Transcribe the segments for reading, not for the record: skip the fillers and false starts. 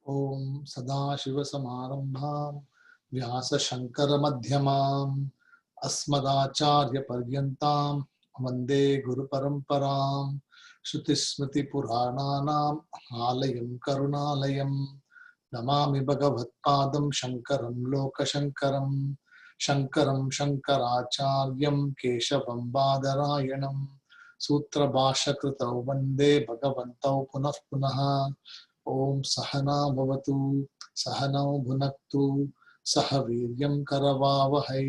ओम सदाशिवसमारंभां व्यासशंकरमध्यमाम् अस्मदाचार्यपर्यन्तां वन्दे गुरुपरम्परां श्रुतिस्मृतिपुराणानाम् आलयं करुणालयं नमामि भगवत्पादं शङ्करं लोकशङ्करं शङ्करं शङ्कराचार्यं केशवं बादरायणं सूत्रभाष्यकृतौ वन्दे भगवन्तौ पुनः पुनः। ओम सहना भवतु सहनौ भुनक्तु सह वीर्यं करवावहै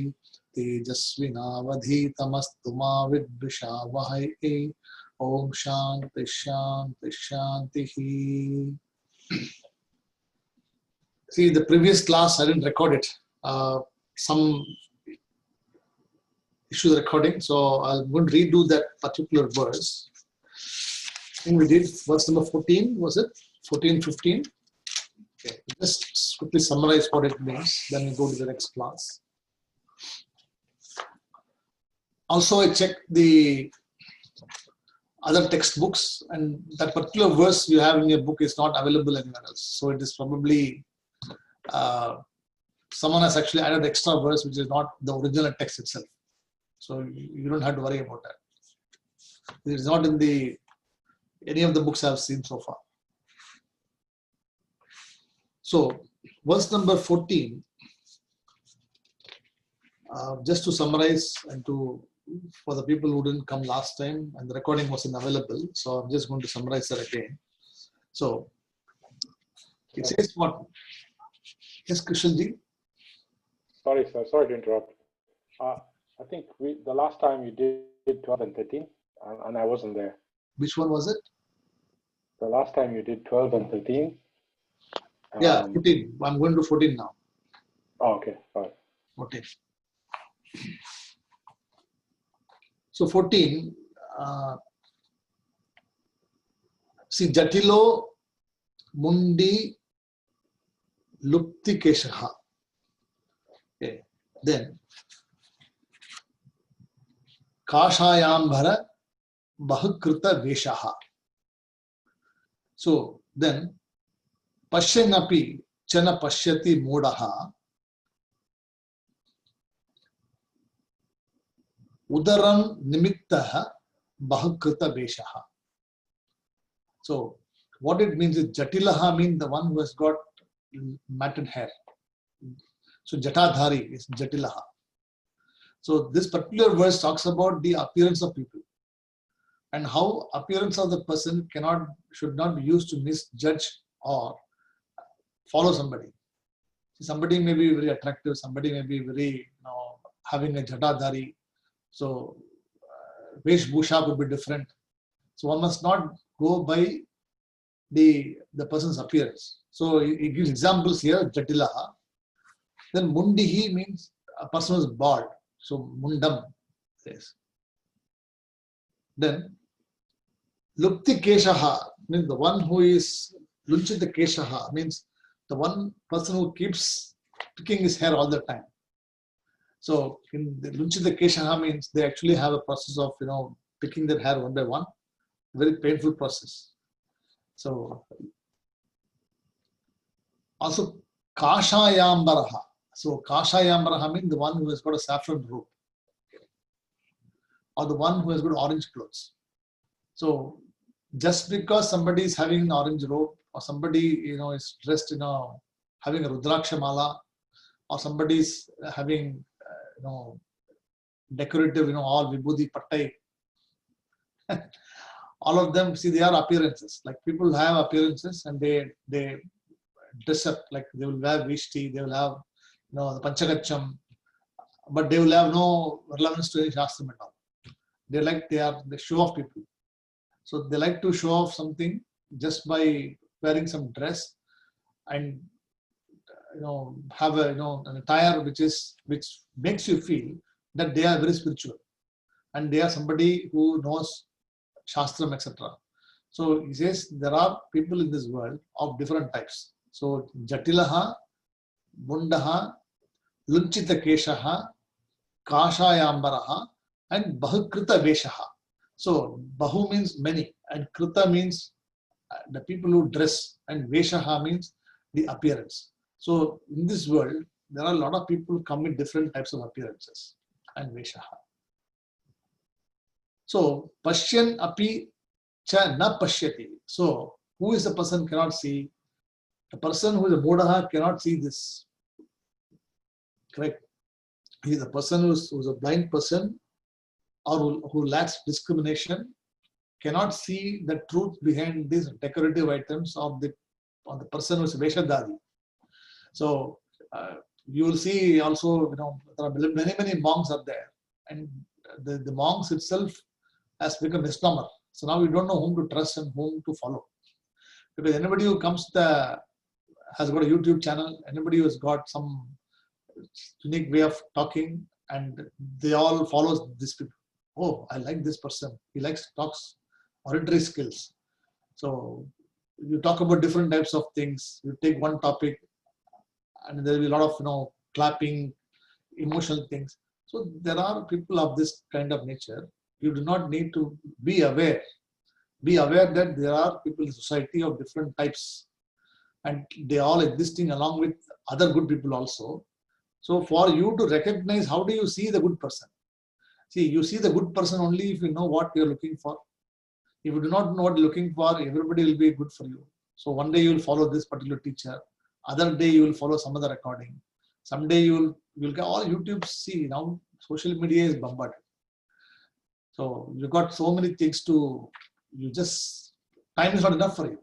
तेजस्विनावधीतमस्तु मा विद्विषावहै। ओम शांति शांति शांति। See, the previous class I didn't record it. Some issue recording, so I'm going to redo that particular verse. I think we did verse number 14, was it? 14, 15. Okay. Just quickly summarize what it means, then we go to the next class. Also, I checked the other textbooks, and that particular verse you have in your book is not available anywhere else. So it is probably someone has actually added extra verse which is not the original text itself. So you don't have to worry about that. It is not in any of the books I've seen so far. So, verse number 14, just to summarize and for the people who didn't come last time and the recording wasn't available, so I'm just going to summarize that again. So, it says what? Yes, Krishanji? Sorry, sir. Sorry to interrupt. I think the last time you did 12 and 13, and I wasn't there. Which one was it? The last time you did 12 and 13. Yeah, 14. I'm going to 14 now. Oh, okay. All right. 14. So 14, see, Jatilo Mundi Lupti Keshaha. Okay. Then Kashayambhara Bahukruta Veshaha. So then Pashyenapi Chana Pashyati Modaha Udaram Nimittaha Bahukruta Veshaha. So what it means is Jatilaha means the one who has got matted hair. So Jatadhari is Jatilaha. So this particular verse talks about the appearance of people and how appearance of the person should not be used to misjudge or follow somebody. Somebody may be very attractive, somebody may be very, having a Jatadhari. So Vesh Bhusha would be different. So one must not go by the person's appearance. So he gives examples here, Jatilaha. Then Mundihi means a person who is bald. So Mundam says. Then Lupti Keshaha means the one who is Lunchita Keshaha means the one person who keeps picking his hair all the time. So in the Lunchita Keshaha means they actually have a process of picking their hair one by one. Very painful process. So also Kashayambaraha. So Kashayambaraha means the one who has got a saffron robe, or the one who has got orange clothes. So just because somebody is having an orange robe, or somebody is dressed having a Rudraksha mala, or somebody is having decorative all vibhuti pattai, all of them, see, they are appearances. Like people have appearances and they dress up, like they will wear vishti, they will have the panchagacham, but they will have no relevance to any shastram at all. They are the show off people. So they like to show off something just by wearing some dress and have an attire which makes you feel that they are very spiritual and they are somebody who knows shastram, etc. So he says there are people in this world of different types. So Jatilaha, Mundaha, Lunchita Keshaha, Kashayambaraha, and Bahukrita Veshaha. So Bahu means many and Krita means the people who dress, and Veshaha means the appearance. So in this world, there are a lot of people who come with different types of appearances and veshaha. So pashyan api cha na pashyati. So who is the person cannot see? The person who is a mudaha cannot see this. Correct? He is a person who's a blind person or who lacks discrimination, cannot see the truth behind these decorative items of the person who is Veshadari. So you will see also, there are many monks are there, and the monks itself has become misnomer. So now we don't know whom to trust and whom to follow, because anybody who comes has got a YouTube channel, anybody who has got some unique way of talking, and they all follow this people. Oh, I like this person. He talks oratory skills. So you talk about different types of things. You take one topic, and there will be a lot of clapping, emotional things. So there are people of this kind of nature. You do not need to be aware. Be aware that there are people in society of different types, and they are all existing along with other good people also. So for you to recognize, how do you see the good person? See, you see the good person only if you know what you're looking for. If you do not know what you're looking for, everybody will be good for you. So one day you will follow this particular teacher. Other day you will follow some other recording. Someday you will get all YouTube. See, now social media is bombarded. So you got so many things time is not enough for you.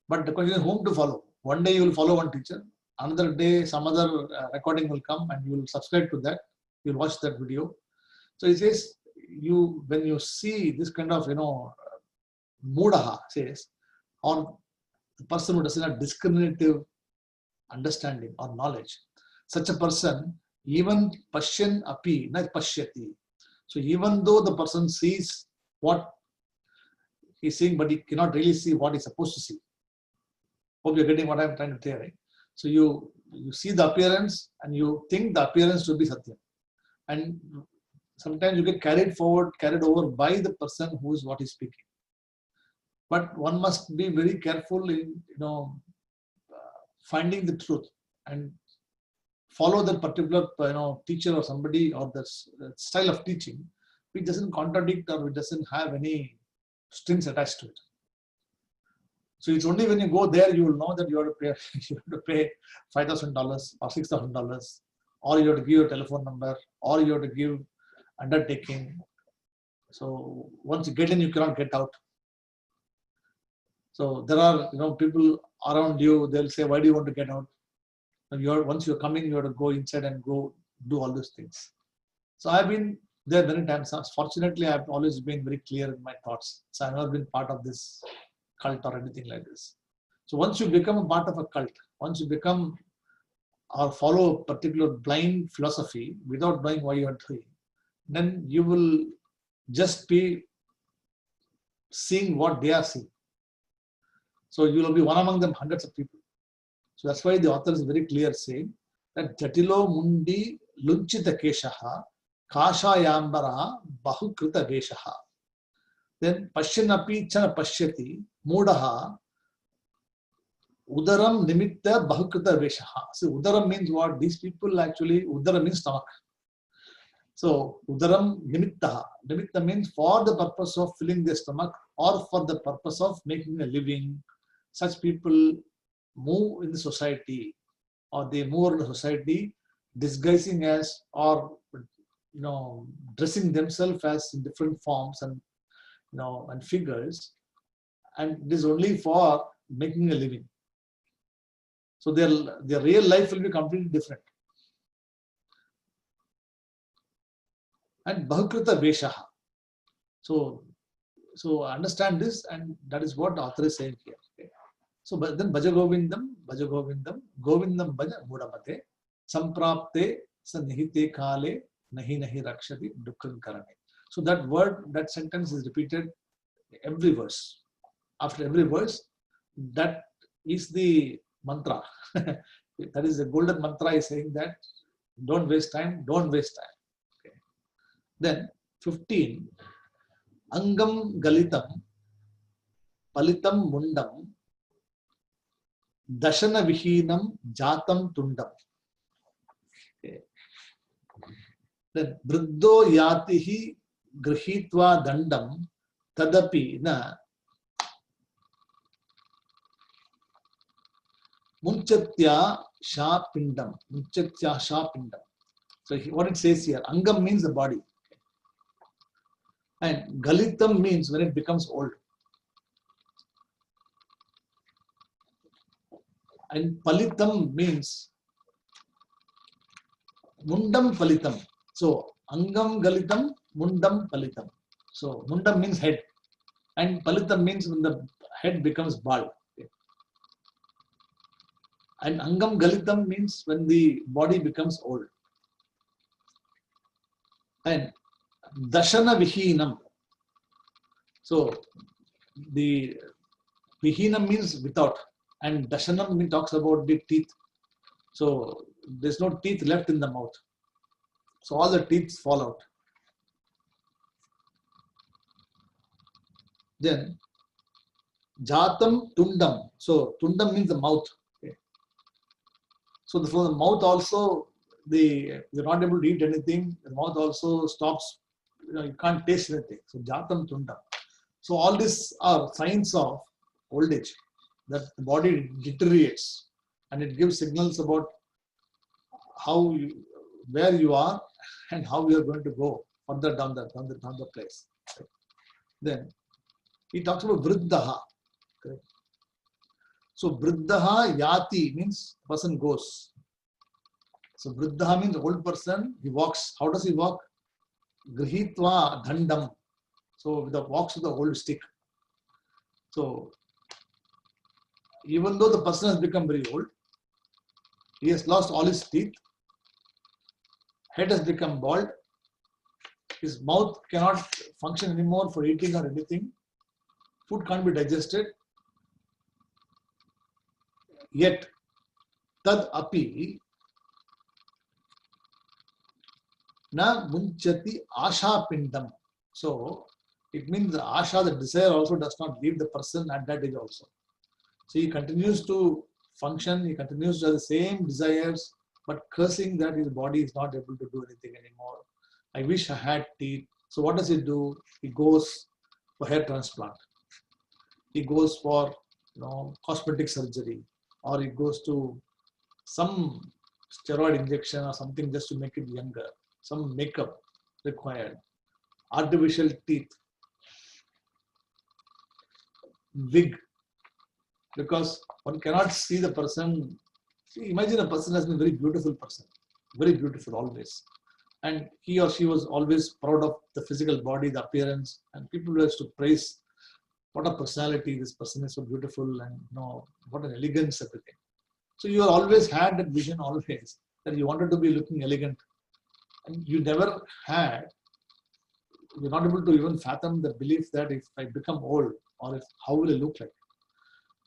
But the question is whom to follow. One day you will follow one teacher. Another day some other recording will come and you will subscribe to that. You will watch that video. So it says, when you see this kind of mudaha, says, or the person who doesn't have discriminative understanding or knowledge, such a person, even pashyan api na pashyati. So even though the person sees what he's seeing, but he cannot really see what he's supposed to see. Hope you're getting what I'm trying to say, right? So you see the appearance and you think the appearance to be Satyam. And sometimes you get carried over by the person who is what is speaking. But one must be very careful in finding the truth and follow that particular teacher or somebody or the style of teaching which doesn't contradict or which doesn't have any strings attached to it. So it's only when you go there you will know that you have to pay $5,000 or $6,000, or you have to give your telephone number, or you have to give undertaking. So once you get in, you cannot get out. So there are people around you. They'll say, "Why do you want to get out?" And once you're coming, you have to go inside and go do all those things. So I've been there many times. Fortunately, I've always been very clear in my thoughts. So I've never been part of this cult or anything like this. So once you become a part of a cult, once you become or follow a particular blind philosophy without knowing why you are doing, then you will just be seeing what they are seeing. So you will be one among them, hundreds of people. So that's why the author is very clear saying that Jatilo Mundi Lunchita Keshaha Kashayambara Bahukrita Veshaha. Then Pashyanapi Chana Pashyati Mudaha Udaram Nimitta Bahukrita Veshaha. So Udaram means what? These people actually, Udaram means stomach. So Udaram Nimitta. Nimitta means for the purpose of filling their stomach or for the purpose of making a living. Such people move in the society, or they move in the society disguising as or dressing themselves as in different forms and and figures, and it is only for making a living. So their real life will be completely different. And Bahukrita Veshaha. So understand this, and that is what the author is saying here. Okay. So then Bhaja Govindam, Govindam Bhaja Mudamate, Samprapte Sanihite Kale, Nahi Nahi Rakshati Dukkhan Karane. So that word, that sentence is repeated every verse. After every verse, that is the mantra. That is the golden mantra is saying that don't waste time, don't waste time. Okay. Then 15, Angam Galitam, Palitam Mundam, dashana vihinam jatam tundam. Okay. Then vriddho yatihi grihitva dandam tadapi na munchatya sha pindam. Munchatya sha pindam. So what it says here, angam means the body. And galitam means when it becomes old. And palitam means mundam palitam. So angam galitam, mundam palitam. So mundam means head. And palitam means when the head becomes bald. And angam galitam means when the body becomes old. And dashana vihinam. So the vihinam means without, and dashanam talks about the teeth. So there's no teeth left in the mouth. So all the teeth fall out. Then jatam tundam. So tundam means the mouth. Okay. So from the mouth also, you're not able to eat anything. The mouth also stops. You can't taste anything. So jatam tundam. So all these are signs of old age, that the body deteriorates, and it gives signals about where you are and how you are going to go further down the place. Then he talks about vriddhaha. Correct. So vriddhaha yati means person goes. So vriddhaha means old person. He walks. How does he walk? Grihitva dandam. So the walks with the old stick. So even though the person has become very old, he has lost all his teeth, head has become bald, his mouth cannot function anymore for eating or anything, food can't be digested, yet tad api na munchati asha pindam. So it means the asha, the desire, also does not leave the person at that age also. So he continues to function, he continues to have the same desires, but cursing that his body is not able to do anything anymore. I wish I had teeth. So what does he do? He goes for hair transplant. He goes for cosmetic surgery, or he goes to some steroid injection or something just to make it younger, some makeup required, artificial teeth, wig, because one cannot see the person. See, imagine a person has been a very beautiful person, very beautiful always. And he or she was always proud of the physical body, the appearance, and people used to praise what a personality, this person is so beautiful, and what an elegance, everything. So you always had that vision always, that you wanted to be looking elegant. And you never had, you're not able to even fathom the belief that if I become old, or how will I look like?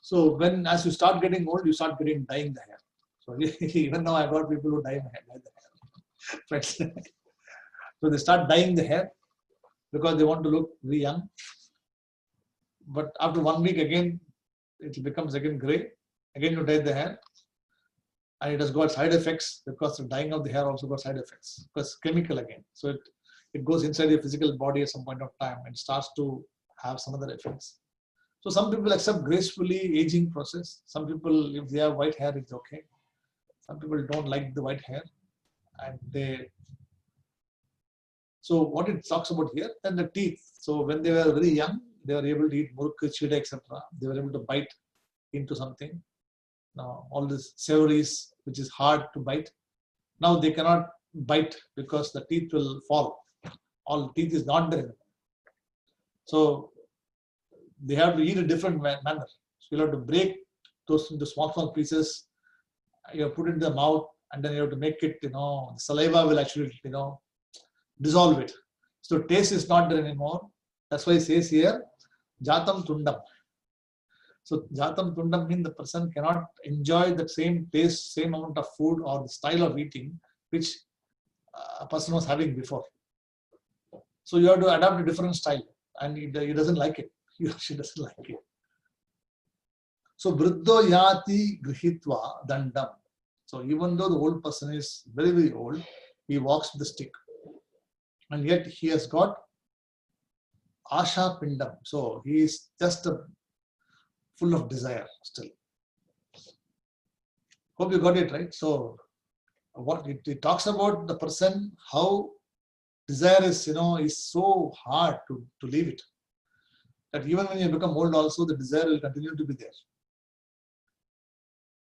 So as you start getting old, you start dyeing the hair. So even now I've got people who dye the hair. So they start dyeing the hair because they want to look very young. But after 1 week again, it becomes again grey. Again you dye the hair. And it has got side effects because the dyeing of the hair also got side effects because chemical again. So it goes inside your physical body at some point of time and starts to have some other effects. So some people accept gracefully aging process. Some people, if they have white hair, it's okay. Some people don't like the white hair, and so what it talks about here, then the teeth. So when they were very young, they were able to eat murukku, chida, etc. They were able to bite into something. Now all this savories, which is hard to bite, now they cannot bite because the teeth will fall. All teeth is not there. So they have to eat a different manner. So you have to break those into small pieces. You have to put it in the mouth, and then you have to make it. The saliva will actually, dissolve it. So taste is not there anymore. That's why it says here, jatam tundam. So jatam tundam means the person cannot enjoy the same taste, same amount of food, or the style of eating which a person was having before. So you have to adapt a different style, and he doesn't like it. She doesn't like it. So vriddho yati grihitva dandam. So even though the old person is very, very old, he walks with the stick. And yet he has got asha pindam. So he is just full of desire still. Hope you got it right. So what it talks about the person, how desire is, is so hard to leave it. That even when you become old also, the desire will continue to be there.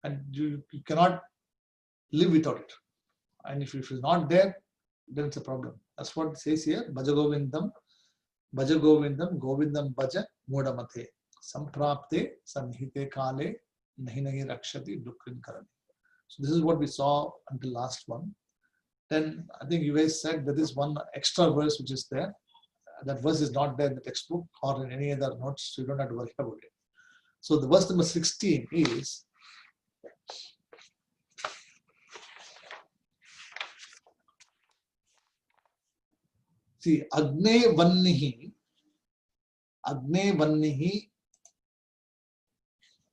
And you cannot live without it. And if it is not there, then it's a problem. That's what it says here. Bhaja Govindam, Govindam Bhaja Mudamate. Samprapte Sanhite Kale Nahi Rakshati Dukrin Karani. So this is what we saw until last one. Then I think you guys said there is one extra verse which is there. That verse is not there in the textbook or in any other notes, so you don't have to worry about it. So the verse number 16 is see Agne Vannihi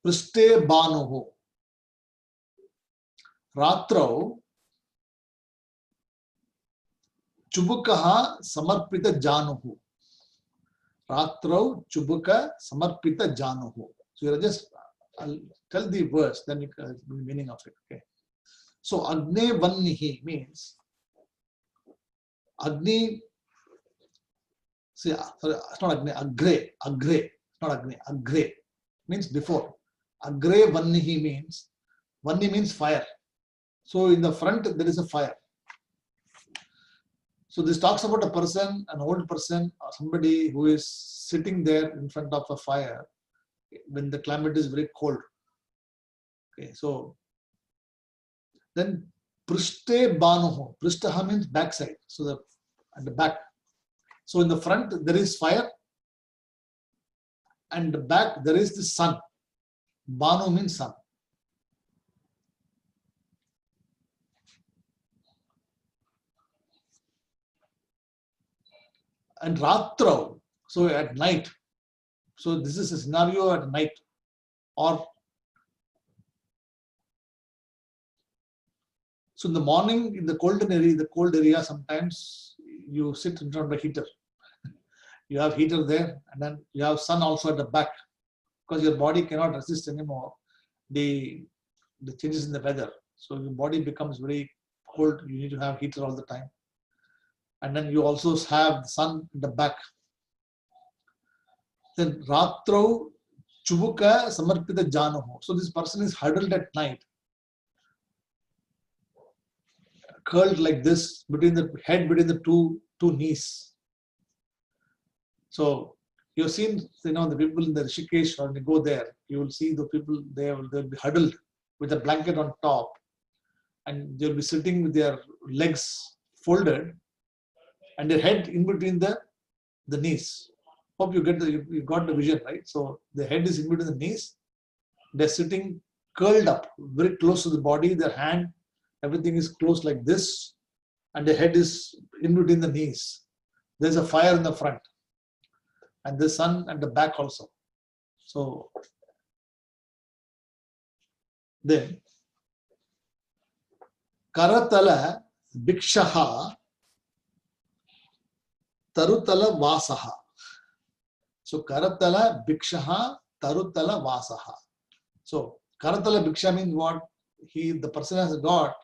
Priste Banuhu Ratrau Chubukaha Samarpita Januhu. Ratrau Chubuka Samarpita Januhu. So you'll just I'll tell the verse, then you can the meaning of it. Okay. So Agne Vannihi means Agni. See, sorry, it's not Agni, Agre, not Agni, Agre means before. Agre Vannihi means Vanni means fire. So in the front there is a fire. So this talks about a person, an old person, or somebody who is sitting there in front of a fire when the climate is very cold. Okay, so then Priste Banuho. Pristaha means backside. So at the back. So in the front there is fire, and the back there is the sun. Banu means sun. And Ratrau, so at night. So this is a scenario at night. Or so in the morning, in the cold area, sometimes you sit in front of the heater. You have heater there, and then you have sun also at the back, because your body cannot resist anymore the changes in the weather. So your body becomes very cold. You need to have heater all the time. And then you also have the sun in the back. Then Ratrau Chubuka Samarpita Januho. So this person is huddled at night, curled like this between the head, between the two knees. So you've seen, the people in the Rishikesh, when you go there, you will see the people, they'll be huddled with a blanket on top, and they'll be sitting with their legs folded and their head in between the knees. Hope you got the vision, right? So the head is in between the knees. They're sitting curled up, very close to the body. Their hand, everything is close like this, and the head is in between the knees. There's a fire in the front, and the sun at the back also. So then Karatala Bhikshaha Tarutala Vasaha. So Karatala Bhikshaha Tarutala Vasaha. So Karatala Bhiksha means what? The person has got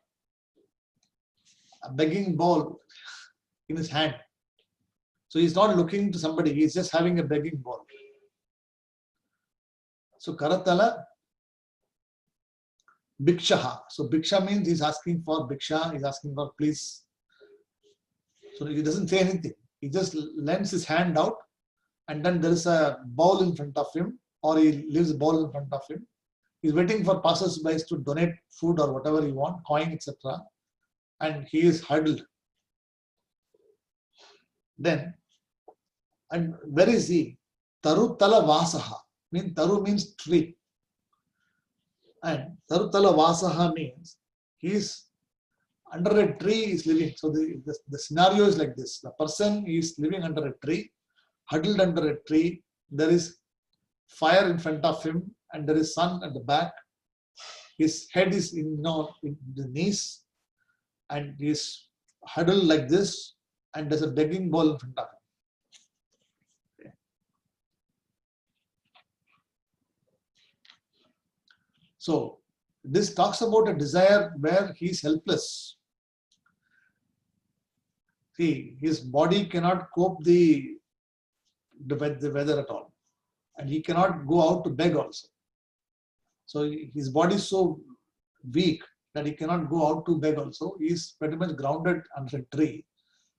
a begging bowl in his hand. So he's not looking to somebody, he's just having a begging bowl. So Karatala Bhikshaha. So Bhiksha means he's asking for Bhiksha, he's asking for please. So he doesn't say anything. He just lends his hand out, and then there is a bowl in front of him, or he leaves a bowl in front of him. He's waiting for passers-by to donate food or whatever you want, coin, etc. And he is huddled. Then, and where is he? Tarutala Vasaha. Taru means tree. And Tarutala Vasaha means he is under a tree, is living. So the scenario is like this. The person is living under a tree, huddled under a tree. There is fire in front of him, and there is sun at the back. His head is in the knees, and he's huddled like this, and there's a begging bowl in front of him. Okay. So this talks about a desire where he's helpless. See, his body cannot cope the weather at all, and he cannot go out to beg also. So his body is so weak that he cannot go out to beg also. He is pretty much grounded under a tree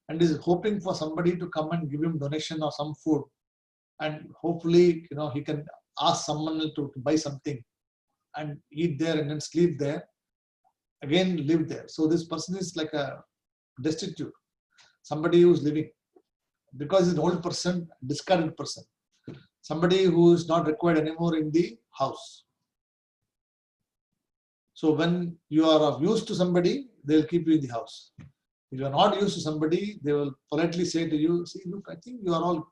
and is hoping for somebody to come and give him donation or some food, and hopefully he can ask someone to buy something and eat there and then sleep there, again live there. So this person is like a destitute, somebody who is living, because he's an old person, discarded person, somebody who is not required anymore in the house. So when you are of use to somebody, they will keep you in the house. If you are not used to somebody, they will politely say to you, see, look, I think you are all,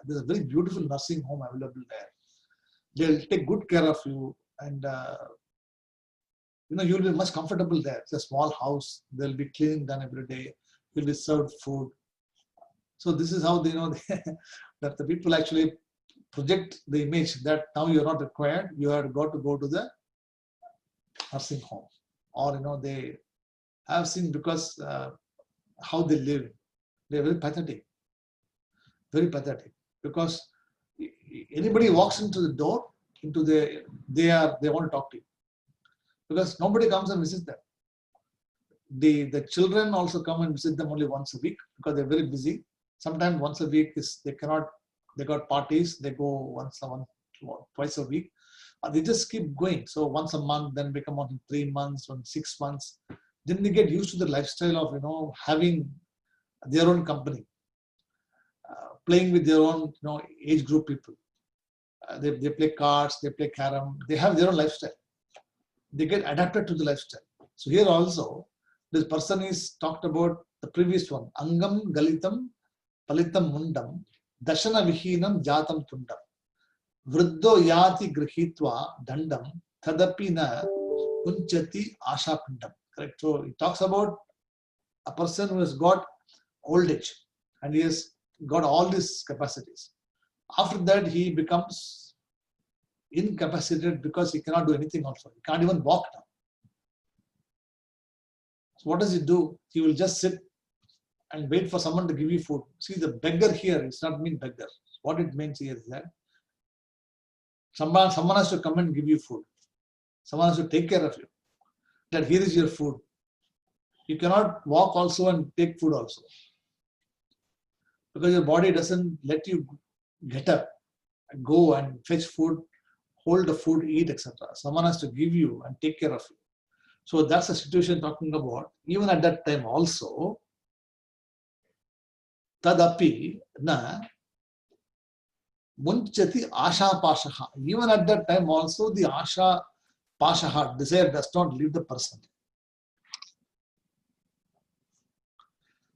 there's a very beautiful nursing home available there. They'll take good care of you, and you'll be much comfortable there. It's a small house. There'll be cleaning done every day. You'll be served food. So this is how they know that the people actually project the image that now you're not required. You have got to go to the nursing home, or they have seen, because how they live, they're very pathetic, because anybody walks into the door, they want to talk to you, because nobody comes and visits them. The children also come and visit them only once a week, because they're very busy. Sometimes once a week they got parties, they go twice a week. They just keep going. So once a month, then they come out in 3 months, 6 months. Then they get used to the lifestyle of having their own company, playing with their own age group people. They play cards, they play carom. They have their own lifestyle. They get adapted to the lifestyle. So here also, this person is talked about the previous one. Angam galitam palitam mundam dashana vihinam jatam tundam. Vriddho yati grihitva dandam tadapi na kunchati asha pindam. Correct. So it talks about a person who has got old age and he has got all these capacities. After that, he becomes incapacitated because he cannot do anything also. He can't even walk now. So what does he do? He will just sit and wait for someone to give you food. See, the beggar here, it's not mean beggar. What it means here is that someone has to come and give you food. Someone has to take care of you. That here is your food. You cannot walk also and take food also, because your body doesn't let you get up and go and fetch food, hold the food, eat, etc. Someone has to give you and take care of you. So that's the situation talking about. Even at that time also, tadapi na munchati asha pashaha. Even at that time also, the asha pashaha, desire, does not leave the person.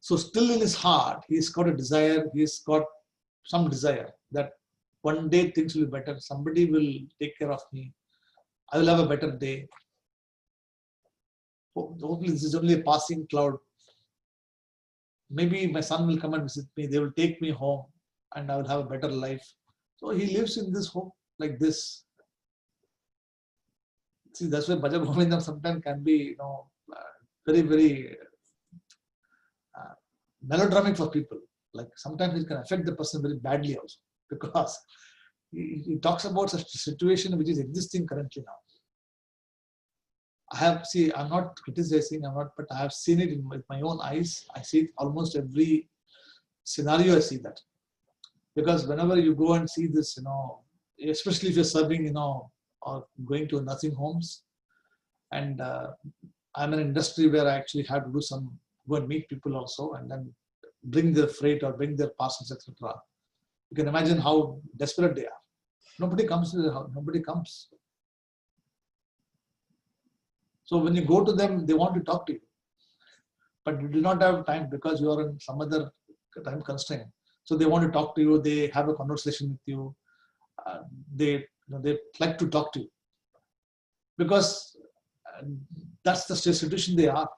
So still in his heart, he's got a desire, he's got some desire that one day things will be better, somebody will take care of me, I will have a better day. Hopefully this is only a passing cloud. Maybe my son will come and visit me, they will take me home and I will have a better life. So he lives in this hope like this. See, that's why Bhajan Govindam sometimes can be, very, very melodramatic for people. Like sometimes it can affect the person very badly also, because he talks about such a situation which is existing currently now. I'm not criticizing, but I have seen it with my own eyes. I see it almost every scenario. I see that, because whenever you go and see this, especially if you're serving, or going to nursing homes, and I'm in an industry where I actually have to go and meet people also, and then bring their freight or bring their parcels, etc. You can imagine how desperate they are. Nobody comes to their house. Nobody comes. So when you go to them, they want to talk to you, but you do not have time because you are in some other time constraint. So they want to talk to you. They have a conversation with you. They they like to talk to you because that's the situation they are.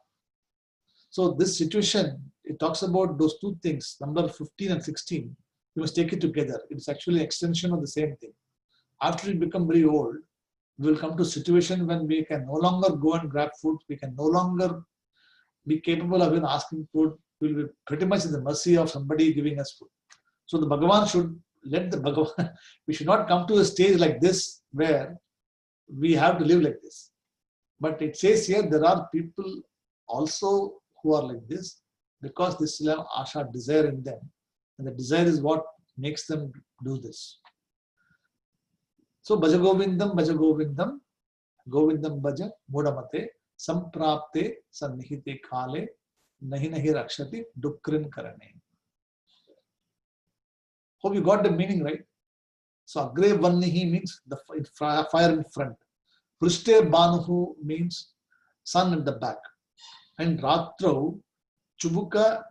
So this situation, it talks about those two things, number 15 and 16. You must take it together. It's actually an extension of the same thing. After we become very old, we will come to a situation when we can no longer go and grab food. We can no longer be capable of even asking food. We will be pretty much in the mercy of somebody giving us food. So the Bhagavan should let the Bhagavan, we should not come to a stage like this where we have to live like this. But it says here there are people also who are like this because they still have asha, desire in them. And the desire is what makes them do this. So Bhaja Govindam, Govindam Bhaja, Mudamate, Samprapte, Sannihite Khale, Nahi Nahi Rakshati, Dukrin Karane. Hope you got the meaning right. So Agre Vannihi means the fire in front. Prishte Banuhu means sun at the back. And Ratrau Chubuka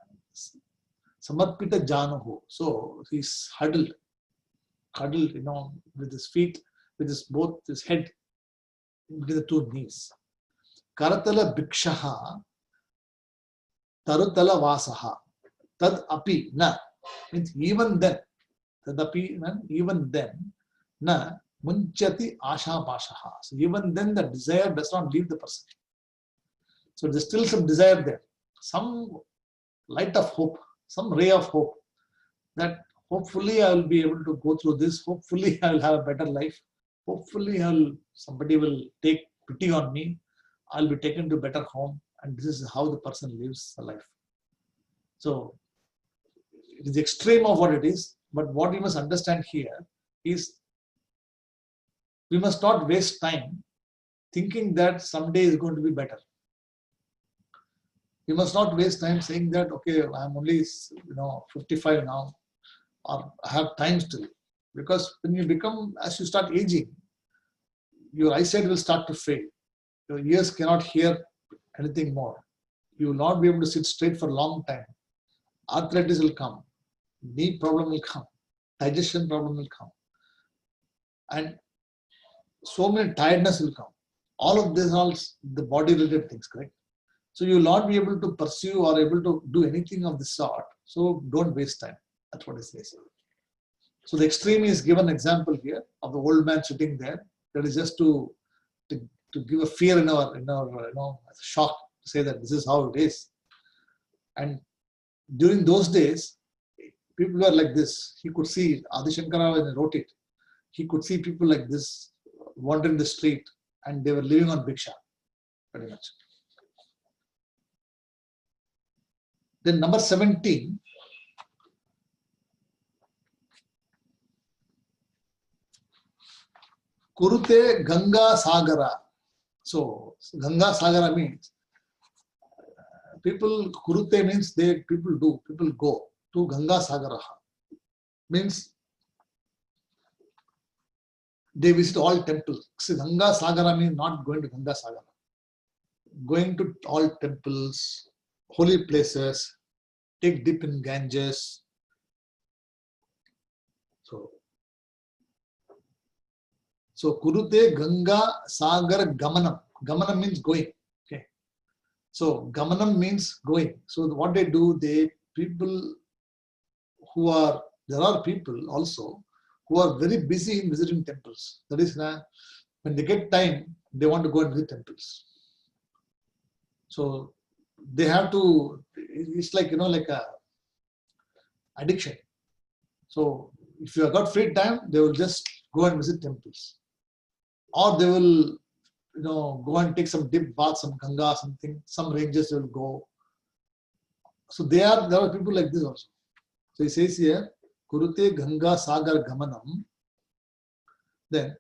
Samarpita Januhu. So he's huddled, with his feet, with both his head between the two knees. Karatala Bikshaha Tarutala Vasaha. Tad api na means even then. Tadapi, even then, na munchati asha pashaha. So even then the desire does not leave the person. So there's still some desire there, some light of hope, some ray of hope that hopefully I will be able to go through this. Hopefully I will have a better life. Hopefully somebody will take pity on me. I'll be taken to a better home. And this is how the person lives a life. So it is the extreme of what it is. But what we must understand here is we must not waste time thinking that someday is going to be better. We must not waste time saying that, okay, I'm only 55 now, or I have time still. Because when you become, as you start aging, your eyesight will start to fade. Your ears cannot hear anything more. You will not be able to sit straight for a long time. Arthritis will come. Knee problem will come, digestion problem will come, and so many tiredness will come. All of this, all the body-related things, correct? So you will not be able to pursue or able to do anything of this sort. So don't waste time. That's what it says. So the extreme is given an example here of the old man sitting there. That is just to give a fear in our shock to say that this is how it is. And during those days, people were like this. He could see, Adi Shankara when he wrote it, he could see people like this wandering the street and they were living on bhiksha, pretty much. Then number 17, Kurute Ganga Sagara. So Ganga Sagara means people, Kurute means people go to Ganga Sagara. Means they visit all temples. See, Ganga Sagara means not going to Ganga Sagara. Going to all temples, holy places, take dip in Ganges. So Kurute Ganga Sagar Gamanam. Gamanam means going. Okay. So Gamanam means going. So what they do, there are people also who are very busy in visiting temples. That is, when they get time, they want to go and visit temples. So they have to, it's like, like a addiction. So if you have got free time, they will just go and visit temples. Or they will, go and take some dip bath, some Ganga, something. Some ranges will go. So there are people like this also. So he says here, Kurute Ganga Sagar Gamanam. Then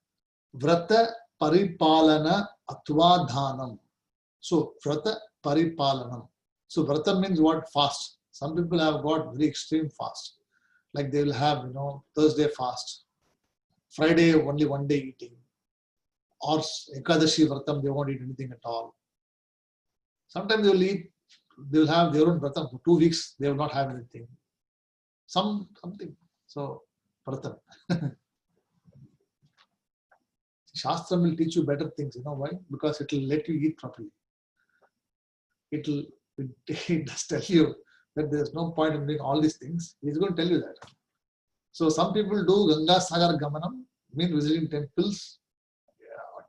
Vrata Paripalana Atva Dhanam. So Vrata Paripalanam. So Vrata means what? Fast. Some people have got very extreme fast. Like they will have, Thursday fast. Friday only one day eating. Or Ekadashi Vratam, they won't eat anything at all. Sometimes they will have their own Vratam for 2 weeks, they will not have anything. Something. So, Vratam. Shastra will teach you better things. You know why? Because it will let you eat properly. It does tell you that there's no point in doing all these things. He's going to tell you that. So some people do Ganga Sagar Gamanam, mean visiting temples,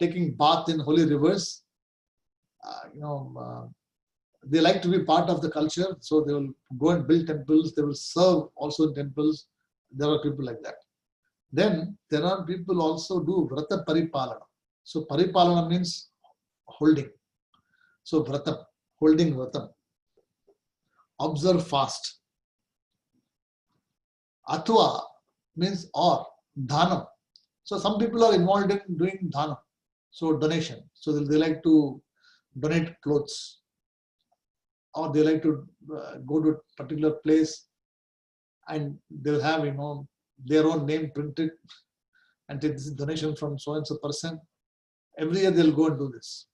taking bath in holy rivers. They like to be part of the culture, so they will go and build temples. They will serve also in temples. There are people like that. Then there are people also do Vrata Paripalana. So Paripalana means holding. So Vrata, holding Vratam. Observe fast. Athva means or, Dhanam. So some people are involved in doing Dhanam. So donation. So they like to donate clothes. Or they like to go to a particular place and they'll have, their own name printed and take this donation from so and so person. Every year they'll go and do this.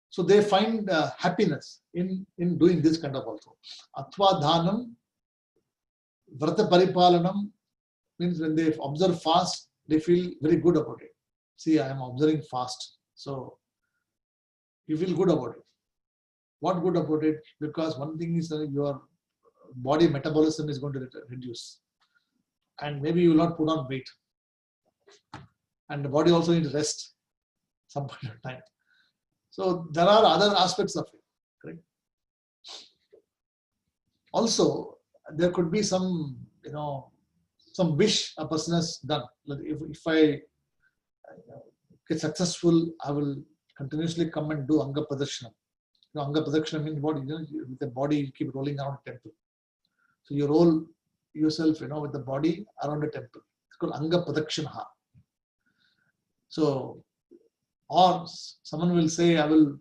So they find happiness in doing this kind of also. Athva Dhanam, Vrata Paripalanam means when they observe fast, they feel very good about it. See, I am observing fast. So you feel good about it. What good about it? Because one thing is your body metabolism is going to reduce. And maybe you will not put on weight. And the body also needs rest some point of time. So there are other aspects of it. Correct? Also, there could be some, some wish a person has done. Like if I get successful, I will continuously come and do Anga Pradarshana. Anga Pradarshana means what? With the body, you keep rolling around a temple. So you roll yourself, with the body around a temple. It's called Anga Pradarshana. So, or someone will say, I will,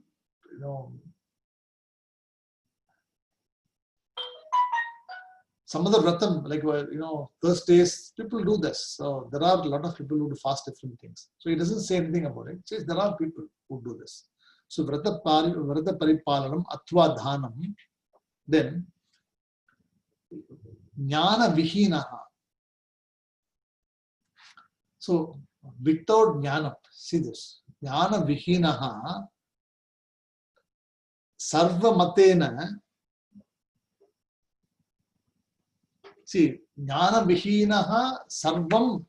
some other vratam, like, Thursdays, people do this. So there are a lot of people who do fast different things. So he doesn't say anything about it. He says there are people who do this. So Vrata Paripalanam Athva Dhanam, then Jnana Vihinaha. So without Jnana, see this, Jnana Vihinaha Sarva Matena. See, Jnana Vihinaha Sarvam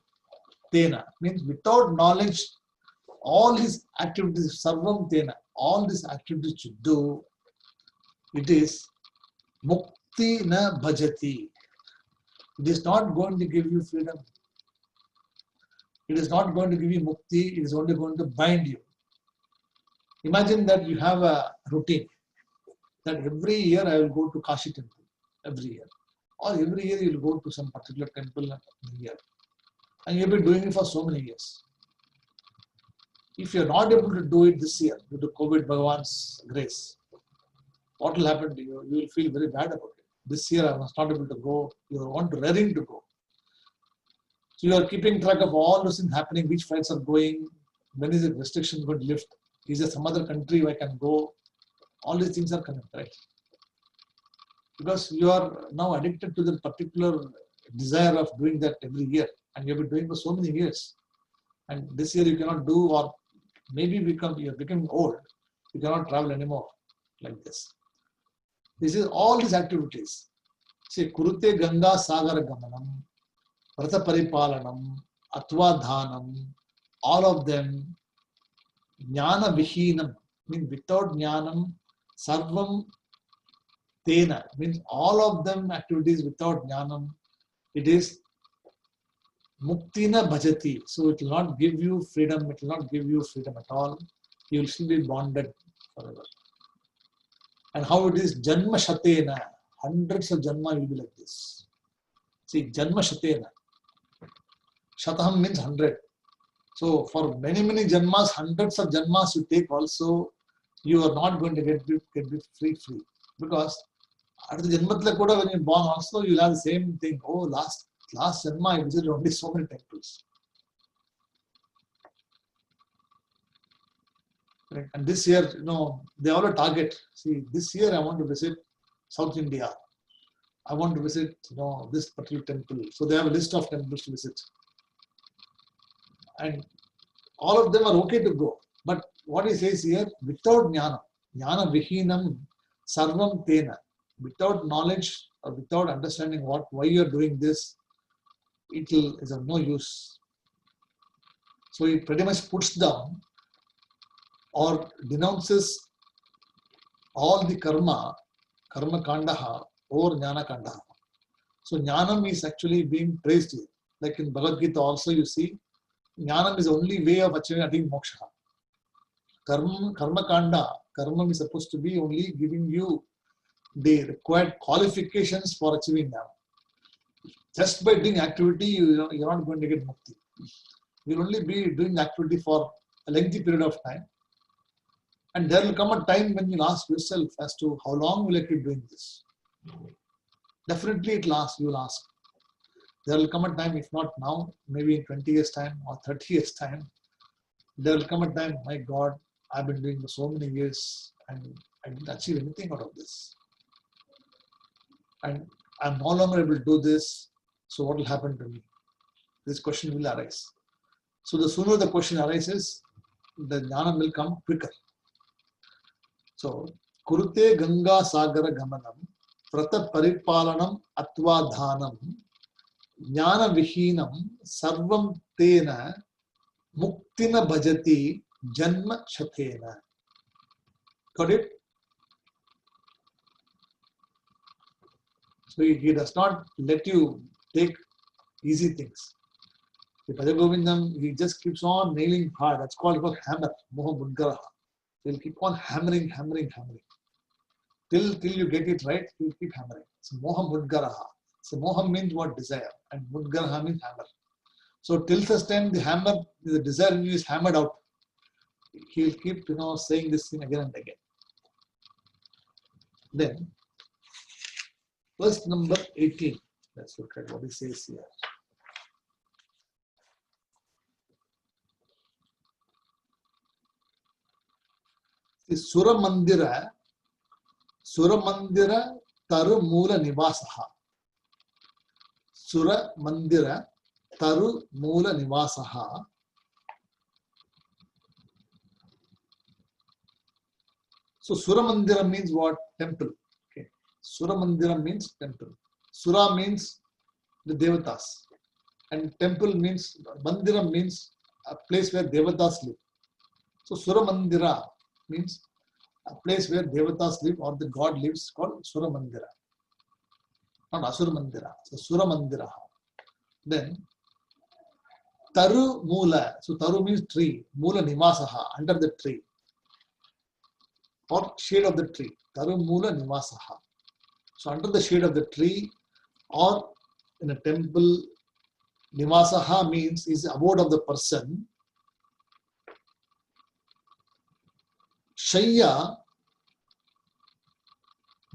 Tena means without knowledge, all his activities, Sarvam Tena, all these activities you do, it is Mukti na Bhajati. It is not going to give you freedom. It is not going to give you Mukti, it is only going to bind you. Imagine that you have a routine that every year I will go to Kashi temple, every year. Or every year you will go to some particular temple in a year. And you have been doing it for so many years. If you are not able to do it this year due to COVID Bhagavan's grace, what will happen to you? You will feel very bad about it. This year I was not able to go. You are raring to go. So you are keeping track of all those things happening, which flights are going, when is the restriction going to lift, is there some other country where I can go? All these things are coming, right? Because you are now addicted to the particular desire of doing that every year, and you have been doing for so many years. And this year you cannot do, or maybe you are becoming old, you cannot travel anymore like this. This is all these activities. See, Kurute Ganga Sagar Gamanam, Vrata Paripalanam, Athva Dhanam, all of them, Jnana Vihinam, means without Jnanam, Sarvam Tena, means all of them activities without Jnanam, it is Muktina Bhajati. So it will not give you freedom, it will not give you freedom at all. You will still be bonded forever. And how it is Janma Shatena, hundreds of Janma will be like this. See, Janma Shatena. Shataham means 100. So for many, many Janmas, hundreds of Janmas you take also, you are not going to get free. Because at the Janmatla Koda, when you're born also, you'll have the same thing. Oh, last Janma I visited only so many temples. And this year, they all target. See, this year I want to visit South India. I want to visit, this particular temple. So they have a list of temples to visit. And all of them are okay to go. But what he says here, without jnana, jnana vihinam sarvam tena, without knowledge or without understanding why you are doing this, it is of no use. So he pretty much puts down or denounces all the karma kandaha or jnana kandaha. So jnanam is actually being praised here. Like in Bhagavad Gita also you see, jnanam is the only way of achieving moksha. Karma kanda, karma is supposed to be only giving you the required qualifications for achieving jnana. Just by doing activity, you're not going to get mukti. You'll only be doing activity for a lengthy period of time. And there will come a time when you'll ask yourself as to how long will I keep doing this? Definitely it lasts, you'll ask. There will come a time, if not now, maybe in 20 years' time or 30 years' time, there will come a time, my God, I've been doing this so many years and I didn't achieve anything out of this. And I'm no longer able to do this, so what will happen to me? This question will arise. So the sooner the question arises, the jnana will come quicker. So, kurute ganga sagara gamanam, prata paripalanam atva dhanam, jnana vihinam sarvam tena muktina bhajati janma shatena. Got it? So he does not let you take easy things. The Bhajagovindam, he just keeps on nailing hard. That's called hammer, moha mudgaraha. He'll keep on hammering. Till you get it right, he'll keep hammering. So moha mudgaraha. So moha means what? Desire. And mudgaraha means hammer. So till such time the desire in you is hammered out, he'll keep saying this thing again and again. Then, verse number 18. Let's look at what he says here. Sura Mandira Taru Mula Nivasaha. Sura Mandira Taru Mula Nivasaha. So Sura Mandira means what? Temple. Okay. Sura Mandira means temple. Sura means the Devatas. And temple means, Mandira means a place where Devatas live. So Sura Mandira means a place where Devatas live or the God lives, called Sura Mandira. Not Asura Mandira. So Sura Mandira. Then Taru Mula. So Taru means tree. Mula Nivasaha, under the tree. Or shade of the tree. Taru Mula Nivasaha. So under the shade of the tree or in a temple, Nivasaha means is the abode of the person. Shayya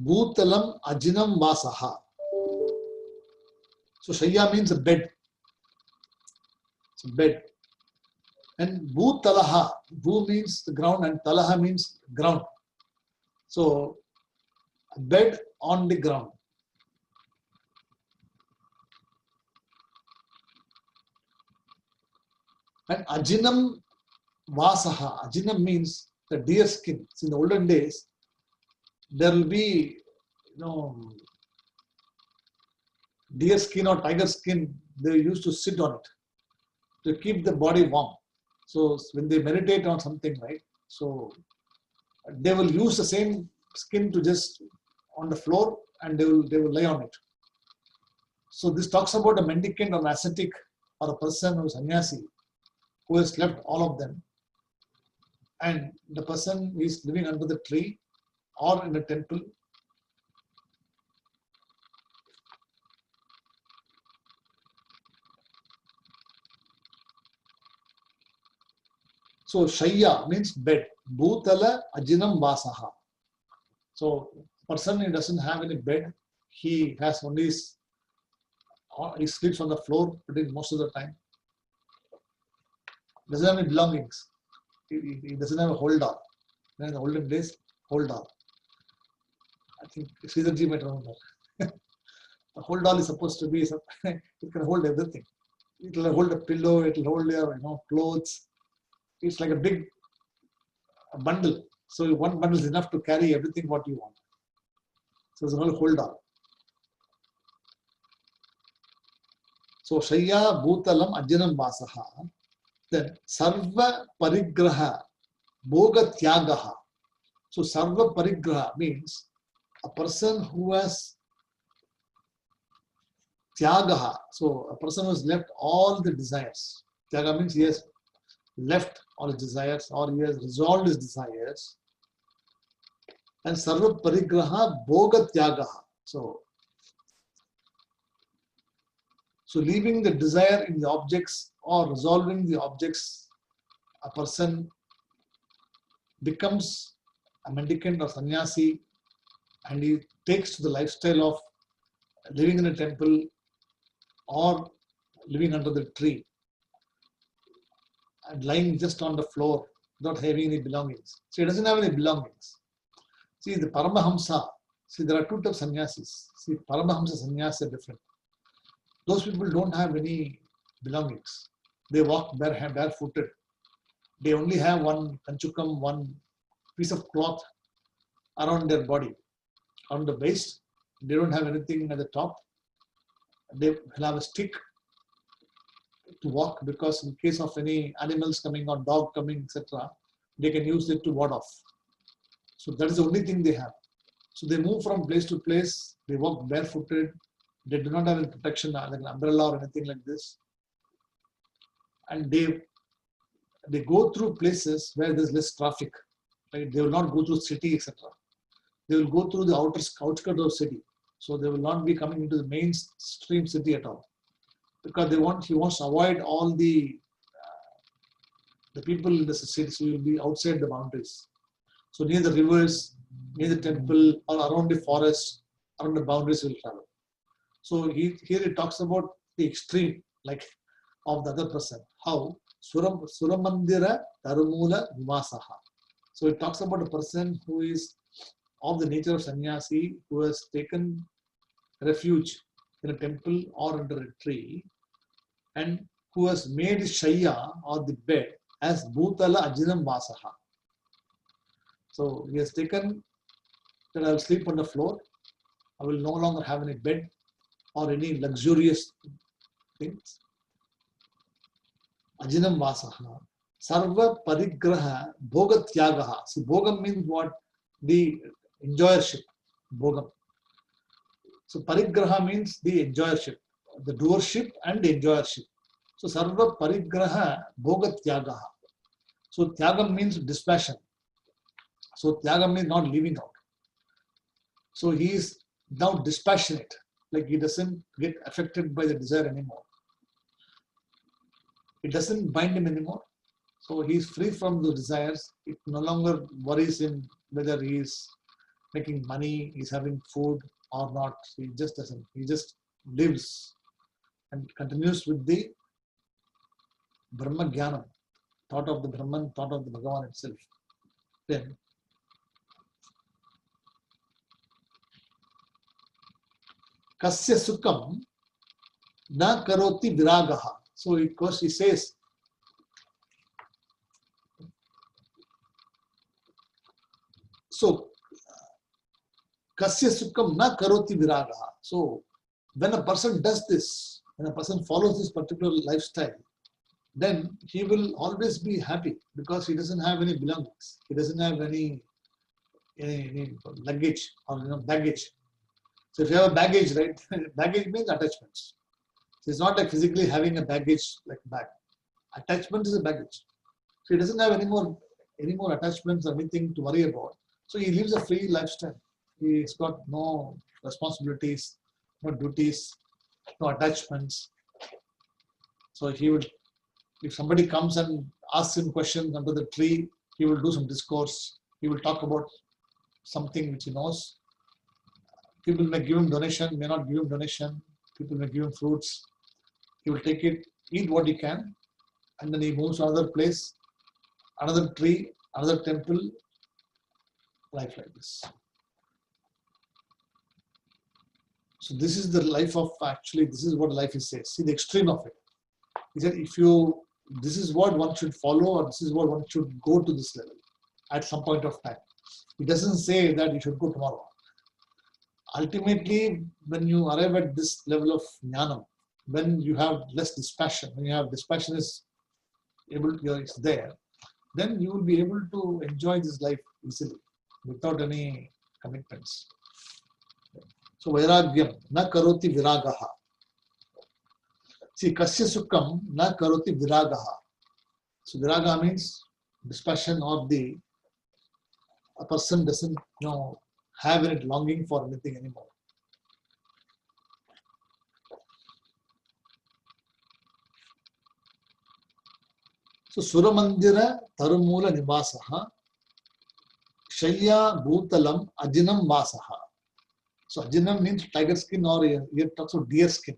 Bhutalam Ajinam Vasaha. So Shayya means a bed. It's a bed. And Bhutalaha. Bhu means the ground and Talaha means ground. So a bed on the ground. And Ajinam Vasaha. Ajinam means the deer skin. So in the olden days, there will be, deer skin or tiger skin, they used to sit on it to keep the body warm. So when they meditate on something, right? So they will use the same skin to just on the floor and they will lay on it. So this talks about a mendicant or an ascetic or a person who is sannyasi who has left all of them. And the person is living under the tree or in a temple. So Shayya means bed. Bhutala Ajinam Vasaha. So person who doesn't have any bed, he has only he sleeps on the floor pretty most of the time. Doesn't have any belongings. He doesn't have a hold all. In the olden days, hold all. I think Sridharji might remember. The hold all is supposed to be, it can hold everything. It will hold a pillow, it will hold your clothes, it's like a big bundle. So one bundle is enough to carry everything what you want. So there's no hold on. So Shayya Bhutalam Ajjanam Vasaha, then Sarva Parigraha Bhoga Tyagaha. So Sarva Parigraha means a person who has Tyagaha. So a person who has left all the desires. Tyaga means he has left all his desires or he has resolved his desires. And Sarva Parigraha Bhoga Tyagaha. So leaving the desire in the objects or resolving the objects, a person becomes a mendicant or sannyasi and he takes to the lifestyle of living in a temple or living under the tree and lying just on the floor without having any belongings. So he doesn't have any belongings. See, the Paramahamsa, there are two types of sannyasis. See, Paramahamsa sannyasi are different. Those people don't have any belongings. They walk barefooted. They only have one kanchukam, one piece of cloth around their body. On the waist, they don't have anything at the top. They will have a stick to walk because in case of any animals coming or dog coming, etc., they can use it to ward off. So that is the only thing they have. So they move from place to place. They walk barefooted. They do not have any protection like an umbrella or anything like this. And they go through places where there's less traffic. Right? They will not go through city, etc. They will go through the outskirts of city. So they will not be coming into the mainstream city at all. Because he wants to avoid all the people in the city, so he will be outside the boundaries. So near the rivers, near the temple, or around the forest, around the boundaries he will travel. So here it talks about the extreme, like of the other person. How? Suramandira Tarumula Vimasaha. So it talks about a person who is of the nature of sannyasi, who has taken refuge in a temple or under a tree, and who has made his shayya or the bed as Bhutala Ajjanam Vasaha. So he has taken that I will sleep on the floor, I will no longer have any bed or any luxurious things. Ajjanam Vasaha. Sarva Parigraha Bhoga Tyagaha. See, Bhogam means what? The enjoyership. Bhogam. So Parigraha means the enjoyership, the doership and the enjoyership. So Sarva Parigraha Bhoga Tyagaha. So Tyagam means dispassion. So Tyagam means not leaving out. So he is now dispassionate, like he doesn't get affected by the desire anymore. It doesn't bind him anymore. So he is free from the desires. It no longer worries him whether he is making money, he is having food or not. He just doesn't. He just lives and continues with the Brahma Jnanam, thought of the Brahman, thought of the Bhagavan itself. Then Kasya Sukham na karoti viragaha. So of course he says, so Kasya Sukham na karoti viragaha. So when a person does this, when a person follows this particular lifestyle, then he will always be happy because he doesn't have any belongings. He doesn't have any luggage or baggage. So if you have a baggage, right? Baggage means attachments. So it's not like physically having a baggage like bag. Attachment is a baggage. So he doesn't have any more attachments or anything to worry about. So he lives a free lifestyle. He's got no responsibilities, no duties, no attachments. So he would, if somebody comes and asks him questions under the tree, he will do some discourse. He will talk about something which he knows. People may give him donation, may not give him donation. People may give him fruits. He will take it, eat what he can, and then he moves to another place, another tree, another temple, life like this. So this is the life of, actually, this is what life is says. See the extreme of it. He said, if you this is what one should follow, or this is what one should go to this level at some point of time. It doesn't say that you should go tomorrow. Ultimately, when you arrive at this level of jnanam, when you have less dispassion, when you have dispassion is able to, it's there, then you will be able to enjoy this life easily without any commitments. So vairagyam na karoti viragaha. See, kasya sukham na karoti viragaha. So viraga means dispassion, or a person doesn't have any longing for anything anymore. So Suramandira Tarumula Nivasaha Shaya Bhutalam Ajinam Vasaha. So Ajinam means tiger skin, or here talks of deer skin.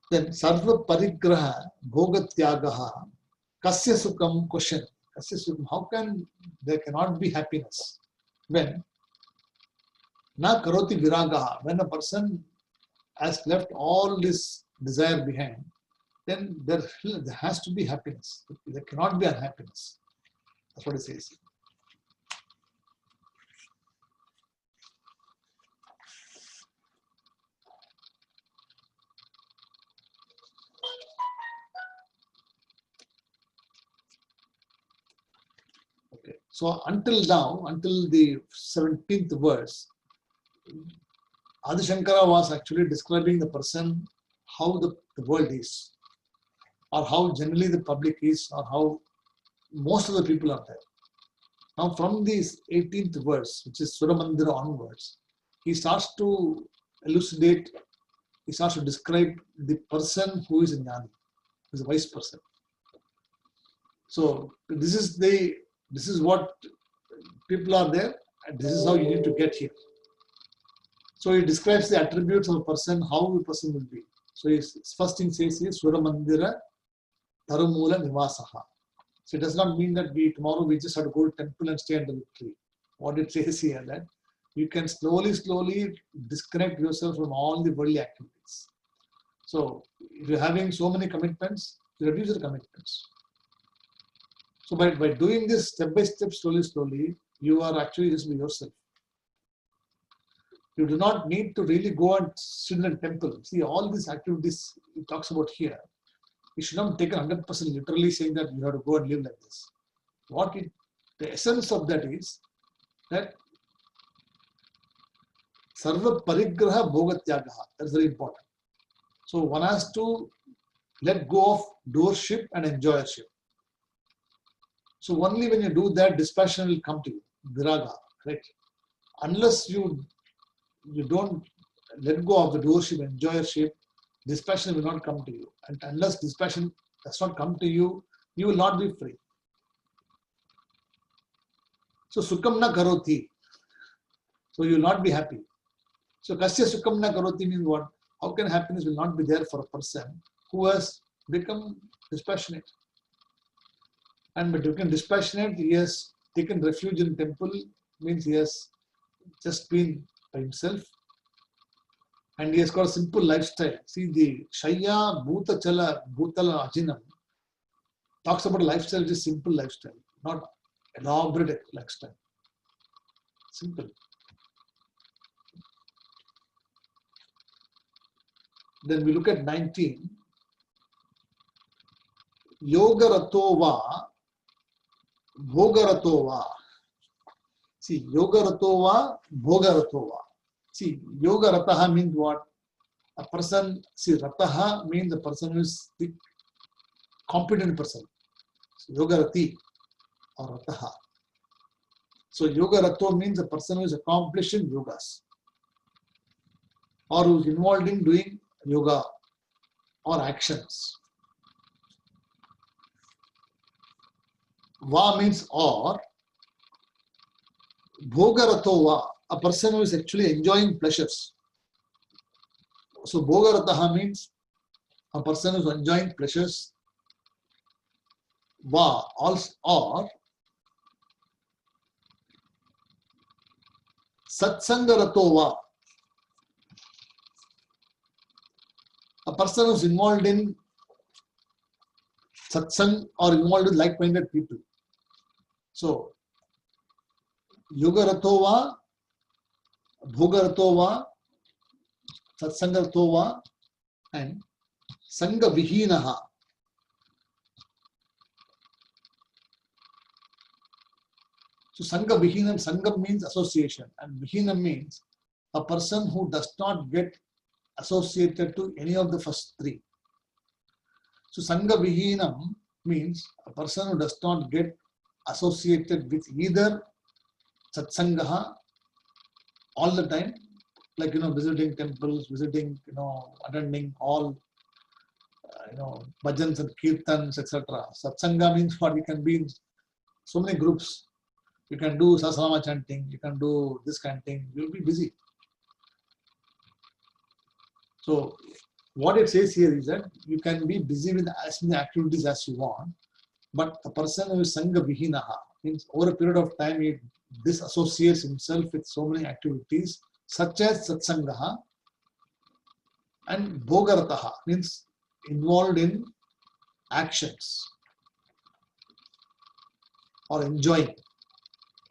Then Sarva Parigraha Bhogatyagaha Kasya Sukham question. Kasya Sukham, how can there cannot be happiness when Na Karoti Viragaha, when a person has left all this desire behind, then there has to be happiness. There cannot be unhappiness. That's what it says. Okay. So until now, until the 17th verse, Adi Shankara was actually describing the person, how the world is, or how generally the public is, or how most of the people are there. Now from this 18th verse, which is Suramandira onwards, he starts to elucidate, he starts to describe the person who is a jnani, who is a wise person. So this is what people are there, and this is how you need to get here. So he describes the attributes of a person, how a person will be. So his first thing says is Suramandira Tarumula Nivasaha. So it does not mean that tomorrow we just have to go to temple and stay under the tree. What it says here, that you can slowly disconnect yourself from all the worldly activities. So if you're having so many commitments, you reduce the commitments. So by doing this step by step, slowly, you are actually just with yourself. You do not need to really go and sit in a temple. See, all these activities he talks about here, it should not be taken 100% literally, saying that you have to go and live like this. The essence of that is that Sarva Parigraha Bhogatyagaha. That's very important. So one has to let go of doership and enjoyership. So only when you do that, dispassion will come to you, viraga, right? Unless you don't let go of the doership and enjoyership, dispassion will not come to you. And unless dispassion does not come to you, you will not be free. So sukham na karoti. So you will not be happy. So kasya sukham na karoti means what? How can happiness will not be there for a person who has become dispassionate? And by becoming dispassionate, he has taken refuge in temple, means he has just been by himself. And he has got a simple lifestyle. See, the Shaya Bhutala Ajinam talks about a lifestyle which is simple lifestyle, not elaborate lifestyle. Simple. Then we look at 19. Yoga Ratova Bhoga Ratova. See, Yoga Ratova Bhoga Ratova. See, Yoga Rataha means what? A person, see, Rataha means the person who is the competent person. So, Yoga Rati or Rataha. So, Yoga Rato means a person who is accomplishing yogas or who is involved in doing yoga or actions. Va means or. Bhoga Ratova, a person who is actually enjoying pleasures. So Bhoga Rataha means a person who is enjoying pleasures. Va also or Satsanga Ratova, a person who is involved in satsang or involved with like-minded people. So, yoga ratova, bhoga ratova, satsanga ratova, and sangha vihinaha. So, sangha vihinam, sangha means association, and vihinam means a person who does not get associated to any of the first three. So, sangha vihinam means a person who does not get associated with either satsangaha all the time, like, visiting temples, visiting, attending all, bhajans and kirtans, etc. Satsanga means what? You can be in so many groups. You can do sahasranama chanting, you can do this kind of thing, you'll be busy. So, what it says here is that you can be busy with as many activities as you want, but a person who is sangha vihinaha means over a period of time he disassociates himself with so many activities such as satsangaha, and bhogarataha means involved in actions or enjoying,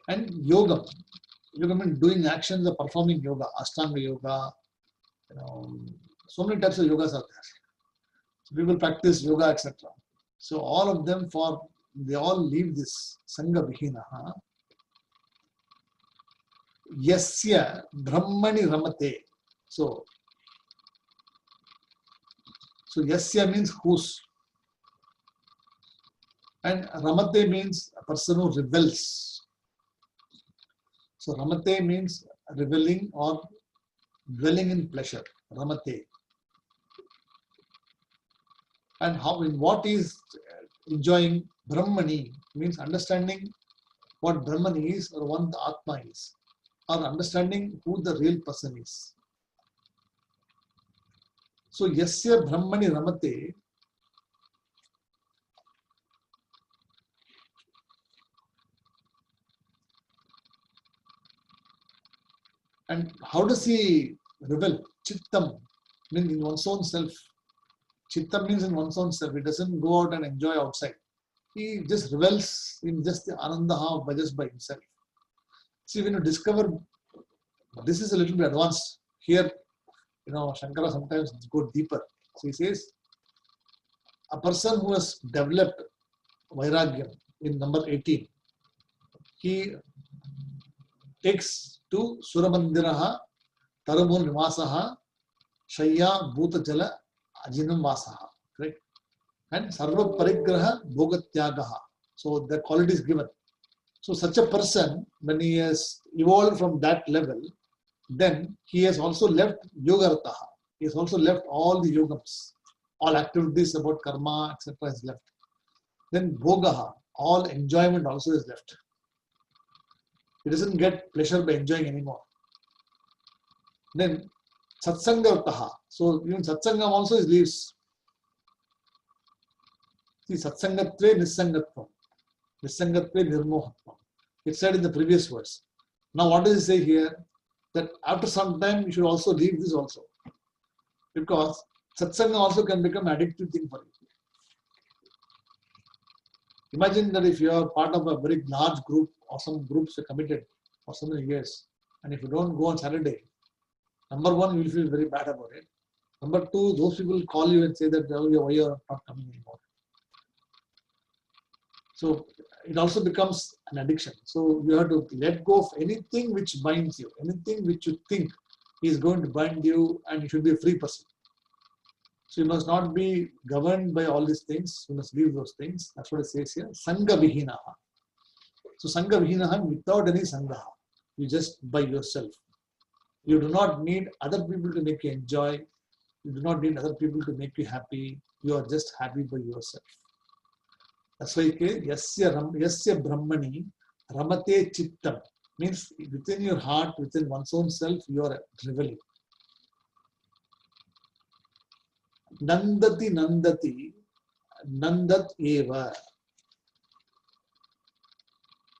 and yoga means doing actions or performing yoga, ashtanga yoga, so many types of yogas are there. So people practice yoga, etc. So all of them, they all leave this sangha vihinaha. Yasya brahmani ramate. So yasya means whose, and ramate means a person who revels. So ramate means reveling or dwelling in pleasure. Ramate. And how, in what is enjoying? Brahmani means understanding what Brahman is or what the Atma is, or understanding who the real person is. So yasya brahmani ramate. And how does he revel? Chittam means in one's own self. Chittam means in one's own self. He doesn't go out and enjoy outside. He just revels in just the anandaha of bhajas by himself. See, when you discover, this is a little bit advanced. Here, Shankara sometimes go deeper. So he says, a person who has developed vairagyam in number 18, he takes to Suramandiraha, Tarabun Nivasaha, Shaya Bhutajala Ajinam Vasaha, correct? And Sarva Parigraha Bhogatyagaha. So the quality is given. So such a person, when he has evolved from that level, then he has also left yogarataha. He has also left all the yogams, all activities about karma, etc. is left. Then bhogaha, all enjoyment also is left. He doesn't get pleasure by enjoying anymore. Then satsangartaha. So even satsangam also is leaves. See, satsangatve nissangatvam. Nissangatve nirmohatvam. It said in the previous verse. Now what does it say here? That after some time you should also leave this also. Because satsanga also can become an addictive thing for you. Imagine that if you are part of a very large group or some groups are committed for so many years, and if you don't go on Saturday, number one, you will feel very bad about it. Number two, those people call you and say that why you are not coming anymore. So it also becomes an addiction. So you have to let go of anything which binds you, anything which you think is going to bind you, and you should be a free person. So you must not be governed by all these things. You must leave those things. That's what it says here. Sangha vihinaha. So sangha vihinaha, without any sangha. You just by yourself. You do not need other people to make you enjoy. You do not need other people to make you happy. You are just happy by yourself. That's why yasya brahmani ramate chittam means within your heart, within one's own self, you are reveling. Nandati nandat eva.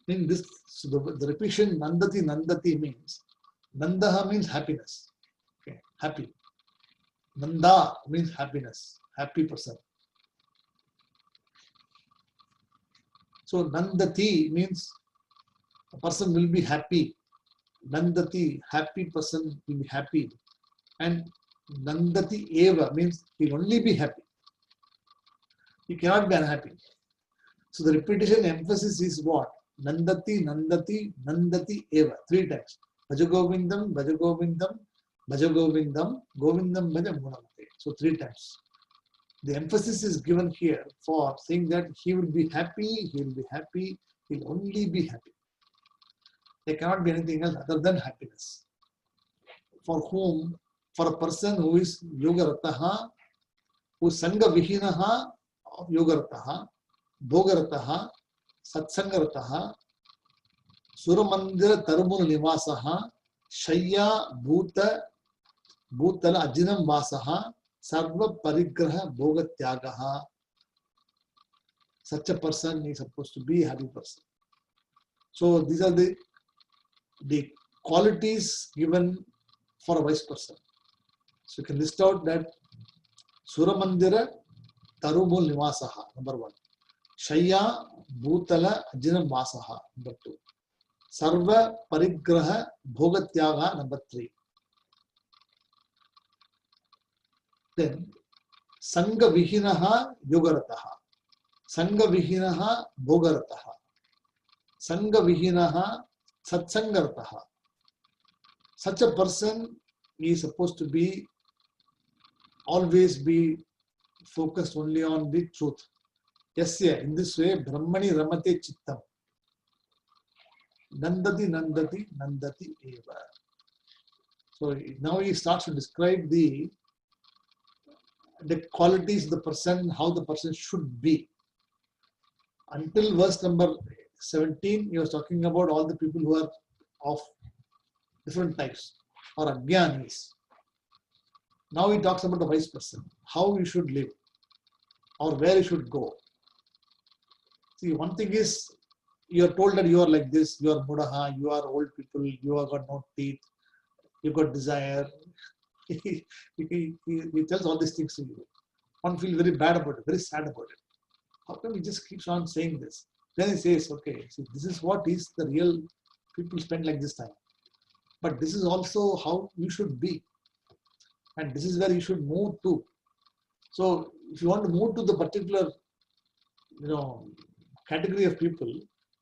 In this, so the repetition nandati means nandaha means happiness. Okay, happy. Nanda means happiness, happy person. So Nandati means a person will be happy. Nandati, happy person will be happy. And Nandati Eva means he will only be happy. He cannot be unhappy. So the repetition emphasis is what? Nandati, Nandati, Nandati Eva. 3 times. Bhajagovindam, Bhajagovindam, Bhajagovindam, Govindam Bhaja Munamate. So 3 times. The emphasis is given here for saying that he will be happy, he will be happy, he will only be happy. There cannot be anything else other than happiness. For whom? For a person who is yogarataha, who is sangha vihinaha, yogarataha, bhogarataha, satsangarataha, suramandira tarumul nivasaha, shayya bhuta bhutala ajinam vasaha, sarva parigraha bhogatyagaha. Such a person is supposed to be a happy person. So these are the qualities given for a wise person. So you can list out that Suramandira Tarumul Nivasaha, number 1. Shaya Bhutala Ajinam Vasaha, number 2. Sarva Parigraha Bhogatyaga, number 3. Then Sangha Vihinaha Yogarataha. Sangha Vihinaha Bhogarataha. Sangha Vihinaha Satsangarataha. Such a person is supposed to be always be focused only on the truth. Yes, yeah, in this way, Brahmani Ramate Chittam. Nandati, Nandati, Nandati Eva. So now he starts to describe the qualities of the person, how the person should be. Until verse number 17, he was talking about all the people who are of different types or Ajnanis. Now he talks about the wise person, how you should live or where you should go. See, one thing is, you are told that you are like this, you are Mudaha, you are old people, you have got no teeth, you got desire. He tells all these things to you. One feels very bad about it, very sad about it. How come he just keeps on saying this? Then he says, okay, see, this is what is the real people spend like this time. But this is also how you should be. And this is where you should move to. So if you want to move to the particular, category of people,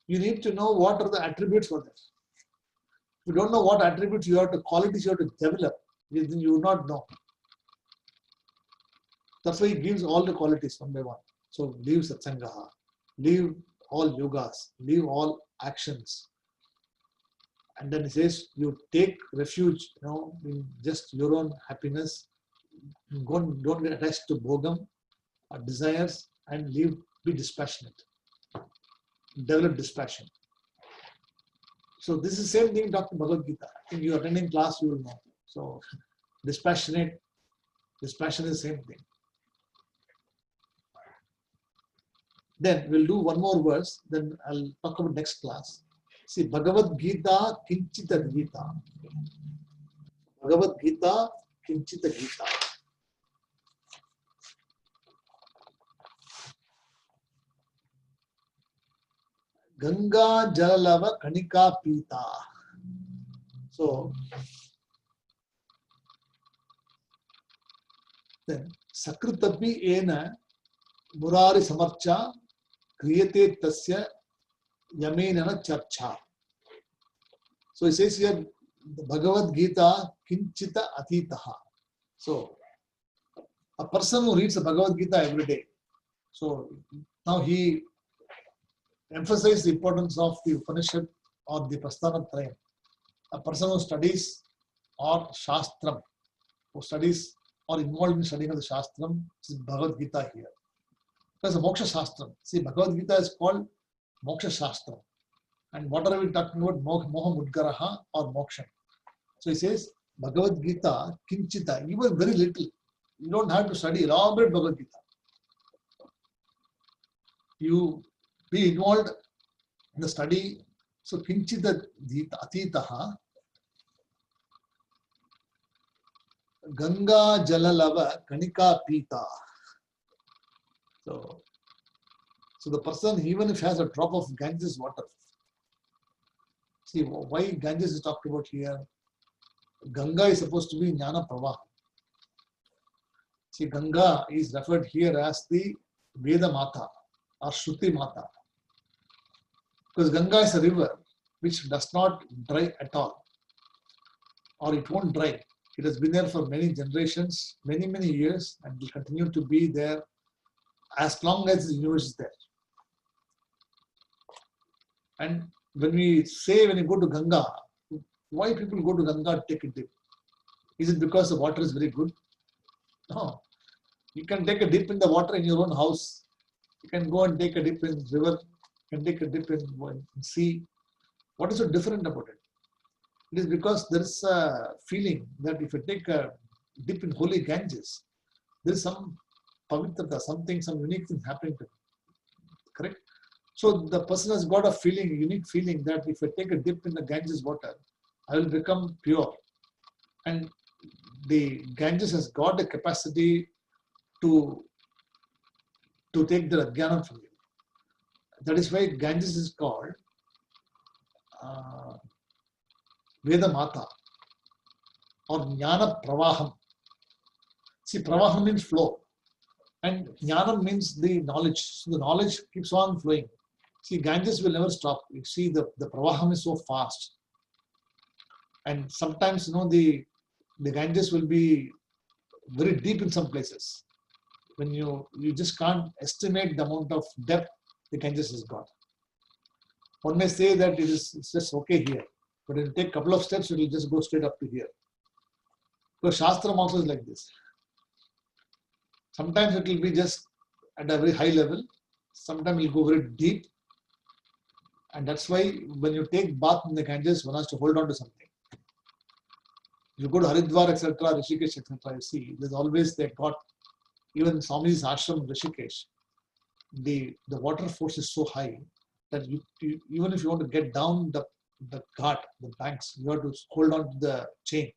you need to know what are the attributes for this. If you don't know what attributes you have to, qualities you have to develop, then you will not know. That's why he gives all the qualities one by one. So leave satsangaha, leave all yogas, leave all actions. And then he says, you take refuge, in just your own happiness. Don't get attached to bhogam, desires, and be dispassionate. Develop dispassion. So this is the same thing Dr. Bhagavad Gita. I think you are attending class, you will know. So dispassion is the same thing. Then we'll do one more verse, then I'll talk about next class. See, Bhagavad Gita Kinchita Gita. Bhagavad Gita Kinchita Gita. Ganga Jalalava Kanika Pita. So, then Sakritapi Ena Murari Samarcha Kriyate Tasya Yaminana Charcha. So he says here, the Bhagavad Gita Kinchita Atitaha. So a person who reads the Bhagavad Gita every day. So now he emphasizes the importance of the Upanishad or the Prasthana Trayam. A person who studies or Shastram, who studies or involved in studying of the Shastram, is Bhagavad Gita here. There's a Moksha Shastram. See, Bhagavad Gita is called Moksha Shastram. And what are we talking about? Moha Mudgaraha or Moksha. So he says, Bhagavad Gita, Kinchita, even very little. You don't have to study elaborate Bhagavad Gita. You be involved in the study. So Kinchita Atitaha, Ganga Jalalava Kanika Pita. So So the person, even if has a drop of Ganges water, see why Ganges is talked about here. Ganga is supposed to be Jnana Pravaha. See, Ganga is referred here as the Veda Mata or Shruti Mata. Because Ganga is a river which does not dry at all, or it won't dry. It has been there for many generations, many years, and will continue to be there as long as the universe is there. And when you go to Ganga, why people go to Ganga to take a dip? Is it because the water is very good? No. You can take a dip in the water in your own house. You can go and take a dip in the river. You can take a dip in sea. What is so different about it? It is because there is a feeling that if you take a dip in holy Ganges, there is some pavitrata, some unique thing happening to it. Correct? So the person has got a unique feeling that if I take a dip in the Ganges water, I will become pure. And the Ganges has got the capacity to take the Jnana from you. That is why Ganges is called Veda Mata or Jnana Pravaham. See, Pravaham means flow, and Jnana means the knowledge. So the knowledge keeps on flowing. See, Ganges will never stop. You see, the Pravaham is so fast. And sometimes, the Ganges will be very deep in some places. When you just can't estimate the amount of depth the Ganges has got. One may say that it's just okay here, but it will take a couple of steps, it will just go straight up to here. Because Shastram also is like this. Sometimes it will be just at a very high level, sometimes it will go very deep. And that's why when you take bath in the Ganges, one has to hold on to something. If you go to Haridwar, etc., Rishikesh, etc., you see, there's always they got, even Swami's ashram, Rishikesh, the water force is so high that you even if you want to get down the ghat, the banks, you have to hold on to the chain.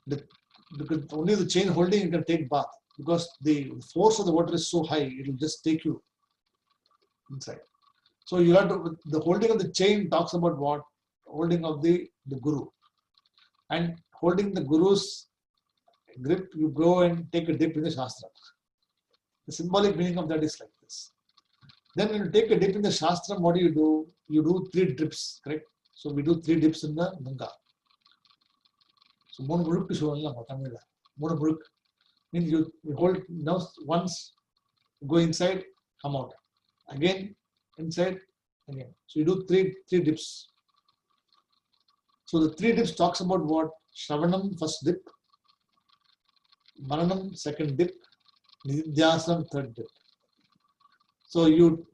Because only the chain holding you can take bath, because the force of the water is so high, it will just take you inside. So you have to, the holding of the chain talks about what? Holding of the Guru. And holding the Guru's grip, you go and take a dip in the Shastra. The symbolic meaning of that is like this. Then when you take a dip in the Shastra, what do? You do 3 dips, correct? So we do 3 dips in the Ganga. So Mono Muruk is Mono Muruk means you hold now once, go inside, come out. Again, inside, again. So you do 3 dips. So the 3 dips talks about what? Shravanam, first dip. Maranam, second dip. Nididhyasam, third dip. So you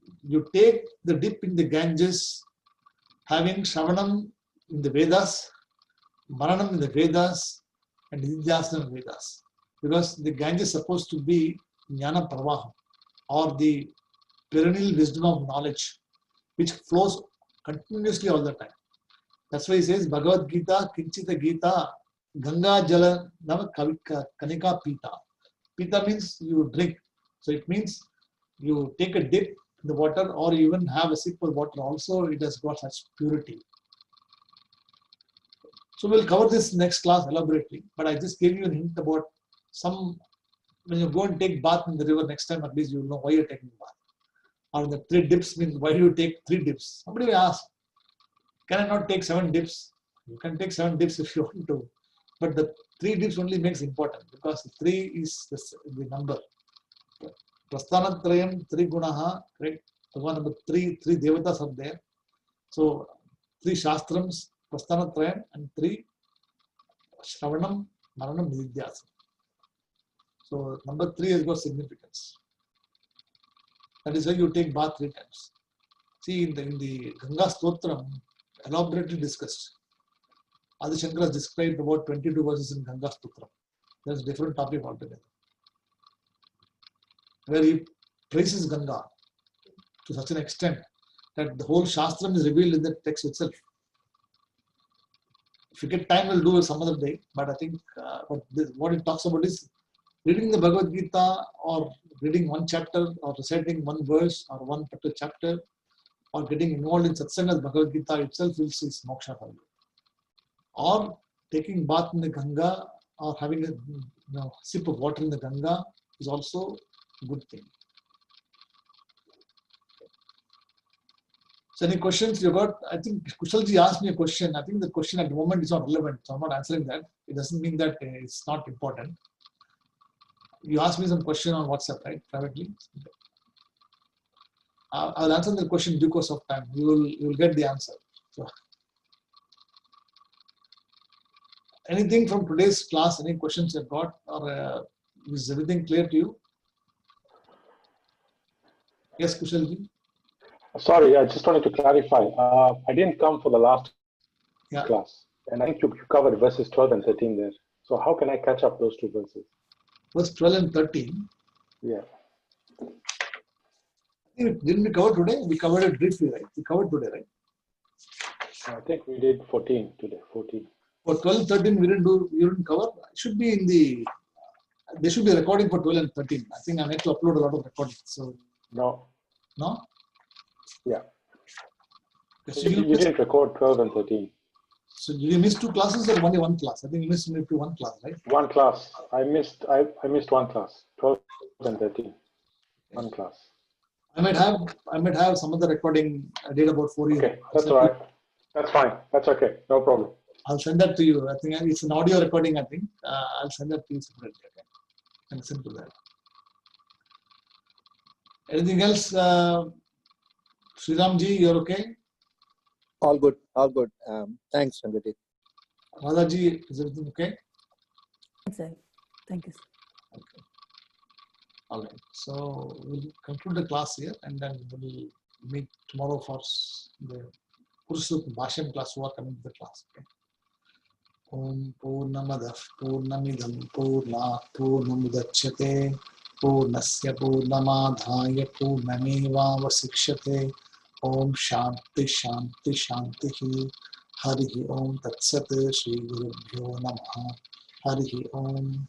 take the dip in the Ganges, having Shravanam in the Vedas, Maranam in the Vedas, and Nididhyasam in Vedas. Because the Ganges is supposed to be Jnana Pravaham, or the perennial wisdom of knowledge, which flows continuously all the time. That's why he says, Bhagavad Gita, Kinchita Gita, Ganga Jala Nama Kanika Pita. Pita means you drink. So it means you take a dip in the water, or you even have a sip of water also, it has got such purity. So we'll cover this next class elaborately, but I just gave you a hint about when you go and take bath in the river next time, at least you will know why you're taking bath. Or the 3 dips means why do you take 3 dips? Somebody will ask, can I not take 7 dips? You can take 7 dips if you want to. But the 3 dips only makes important, because 3 is the number. Prasthanatrayam, 3 gunaha, correct? Number 3 devatas are there. So 3 shastrams, Prasthanatrayam, and 3 Shravanam, Maranam, Nididhyasam. So number 3 has got significance. That is why you take bath 3 times. See, in the Ganga Stotram, elaborately discussed. Adi Shankara has described about 22 verses in Ganga Stotram. That's a different topic altogether. Where he praises Ganga to such an extent that the whole Shastram is revealed in the text itself. If you get time, we'll do it some other day. But I think what it talks about is reading the Bhagavad Gita or reading one chapter or reciting one verse or one particular chapter or getting involved in satsanga, Bhagavad Gita itself will see moksha for you. Or taking bath in the Ganga or having a sip of water in the Ganga is also a good thing. So any questions you got? I think Kushalji asked me a question. I think the question at the moment is not relevant, so I'm not answering that. It doesn't mean that it's not important. You asked me some question on WhatsApp, right? Privately. I'll answer the question in due course of time. You will get the answer. So, anything from today's class? Any questions you've got, or is everything clear to you? Yes, Kushalji. Sorry, I just wanted to clarify. I didn't come for the last class, and I think you covered verses 12 and 13 there. So how can I catch up those two verses? Verse 12 and 13. Yeah. Didn't we cover today? We covered it briefly, right? We covered today, right? I think we did 14 today. 14. For 12, 13, we didn't cover. It should be in the. There should be a recording for 12 and 13. I think I need to upload a lot of recordings. So. No. No. Yeah. So you didn't record 12 and 13. So did you miss two classes or only one class? I think you missed maybe one class, right? One class. I missed one class. 12 and 13. One class. I might have some other recording I did about 4 years. Okay, that's all right. That's fine. That's okay. No problem. I'll send that to you. I think it's an audio recording. I think I'll send that to you separately. Okay, and listen to that. Anything else, Sriramji? You're okay? All good. All good. Thanks, Sangati. Radhaji, is everything okay? Sir. Thank you, sir. Okay. All right. So we'll conclude the class here, and then we'll meet tomorrow for the Purusuk Bhashyam class who are coming to the class. Okay. Om Purnamadah Purnamidam Purnat Purnamudachyate Purnasya Purnamadhaya Purnameva Vasikshate Om Shanti Shanti Shanti Harihi Om Tat Sat Shri Gurubhyo Namaha Harihi Om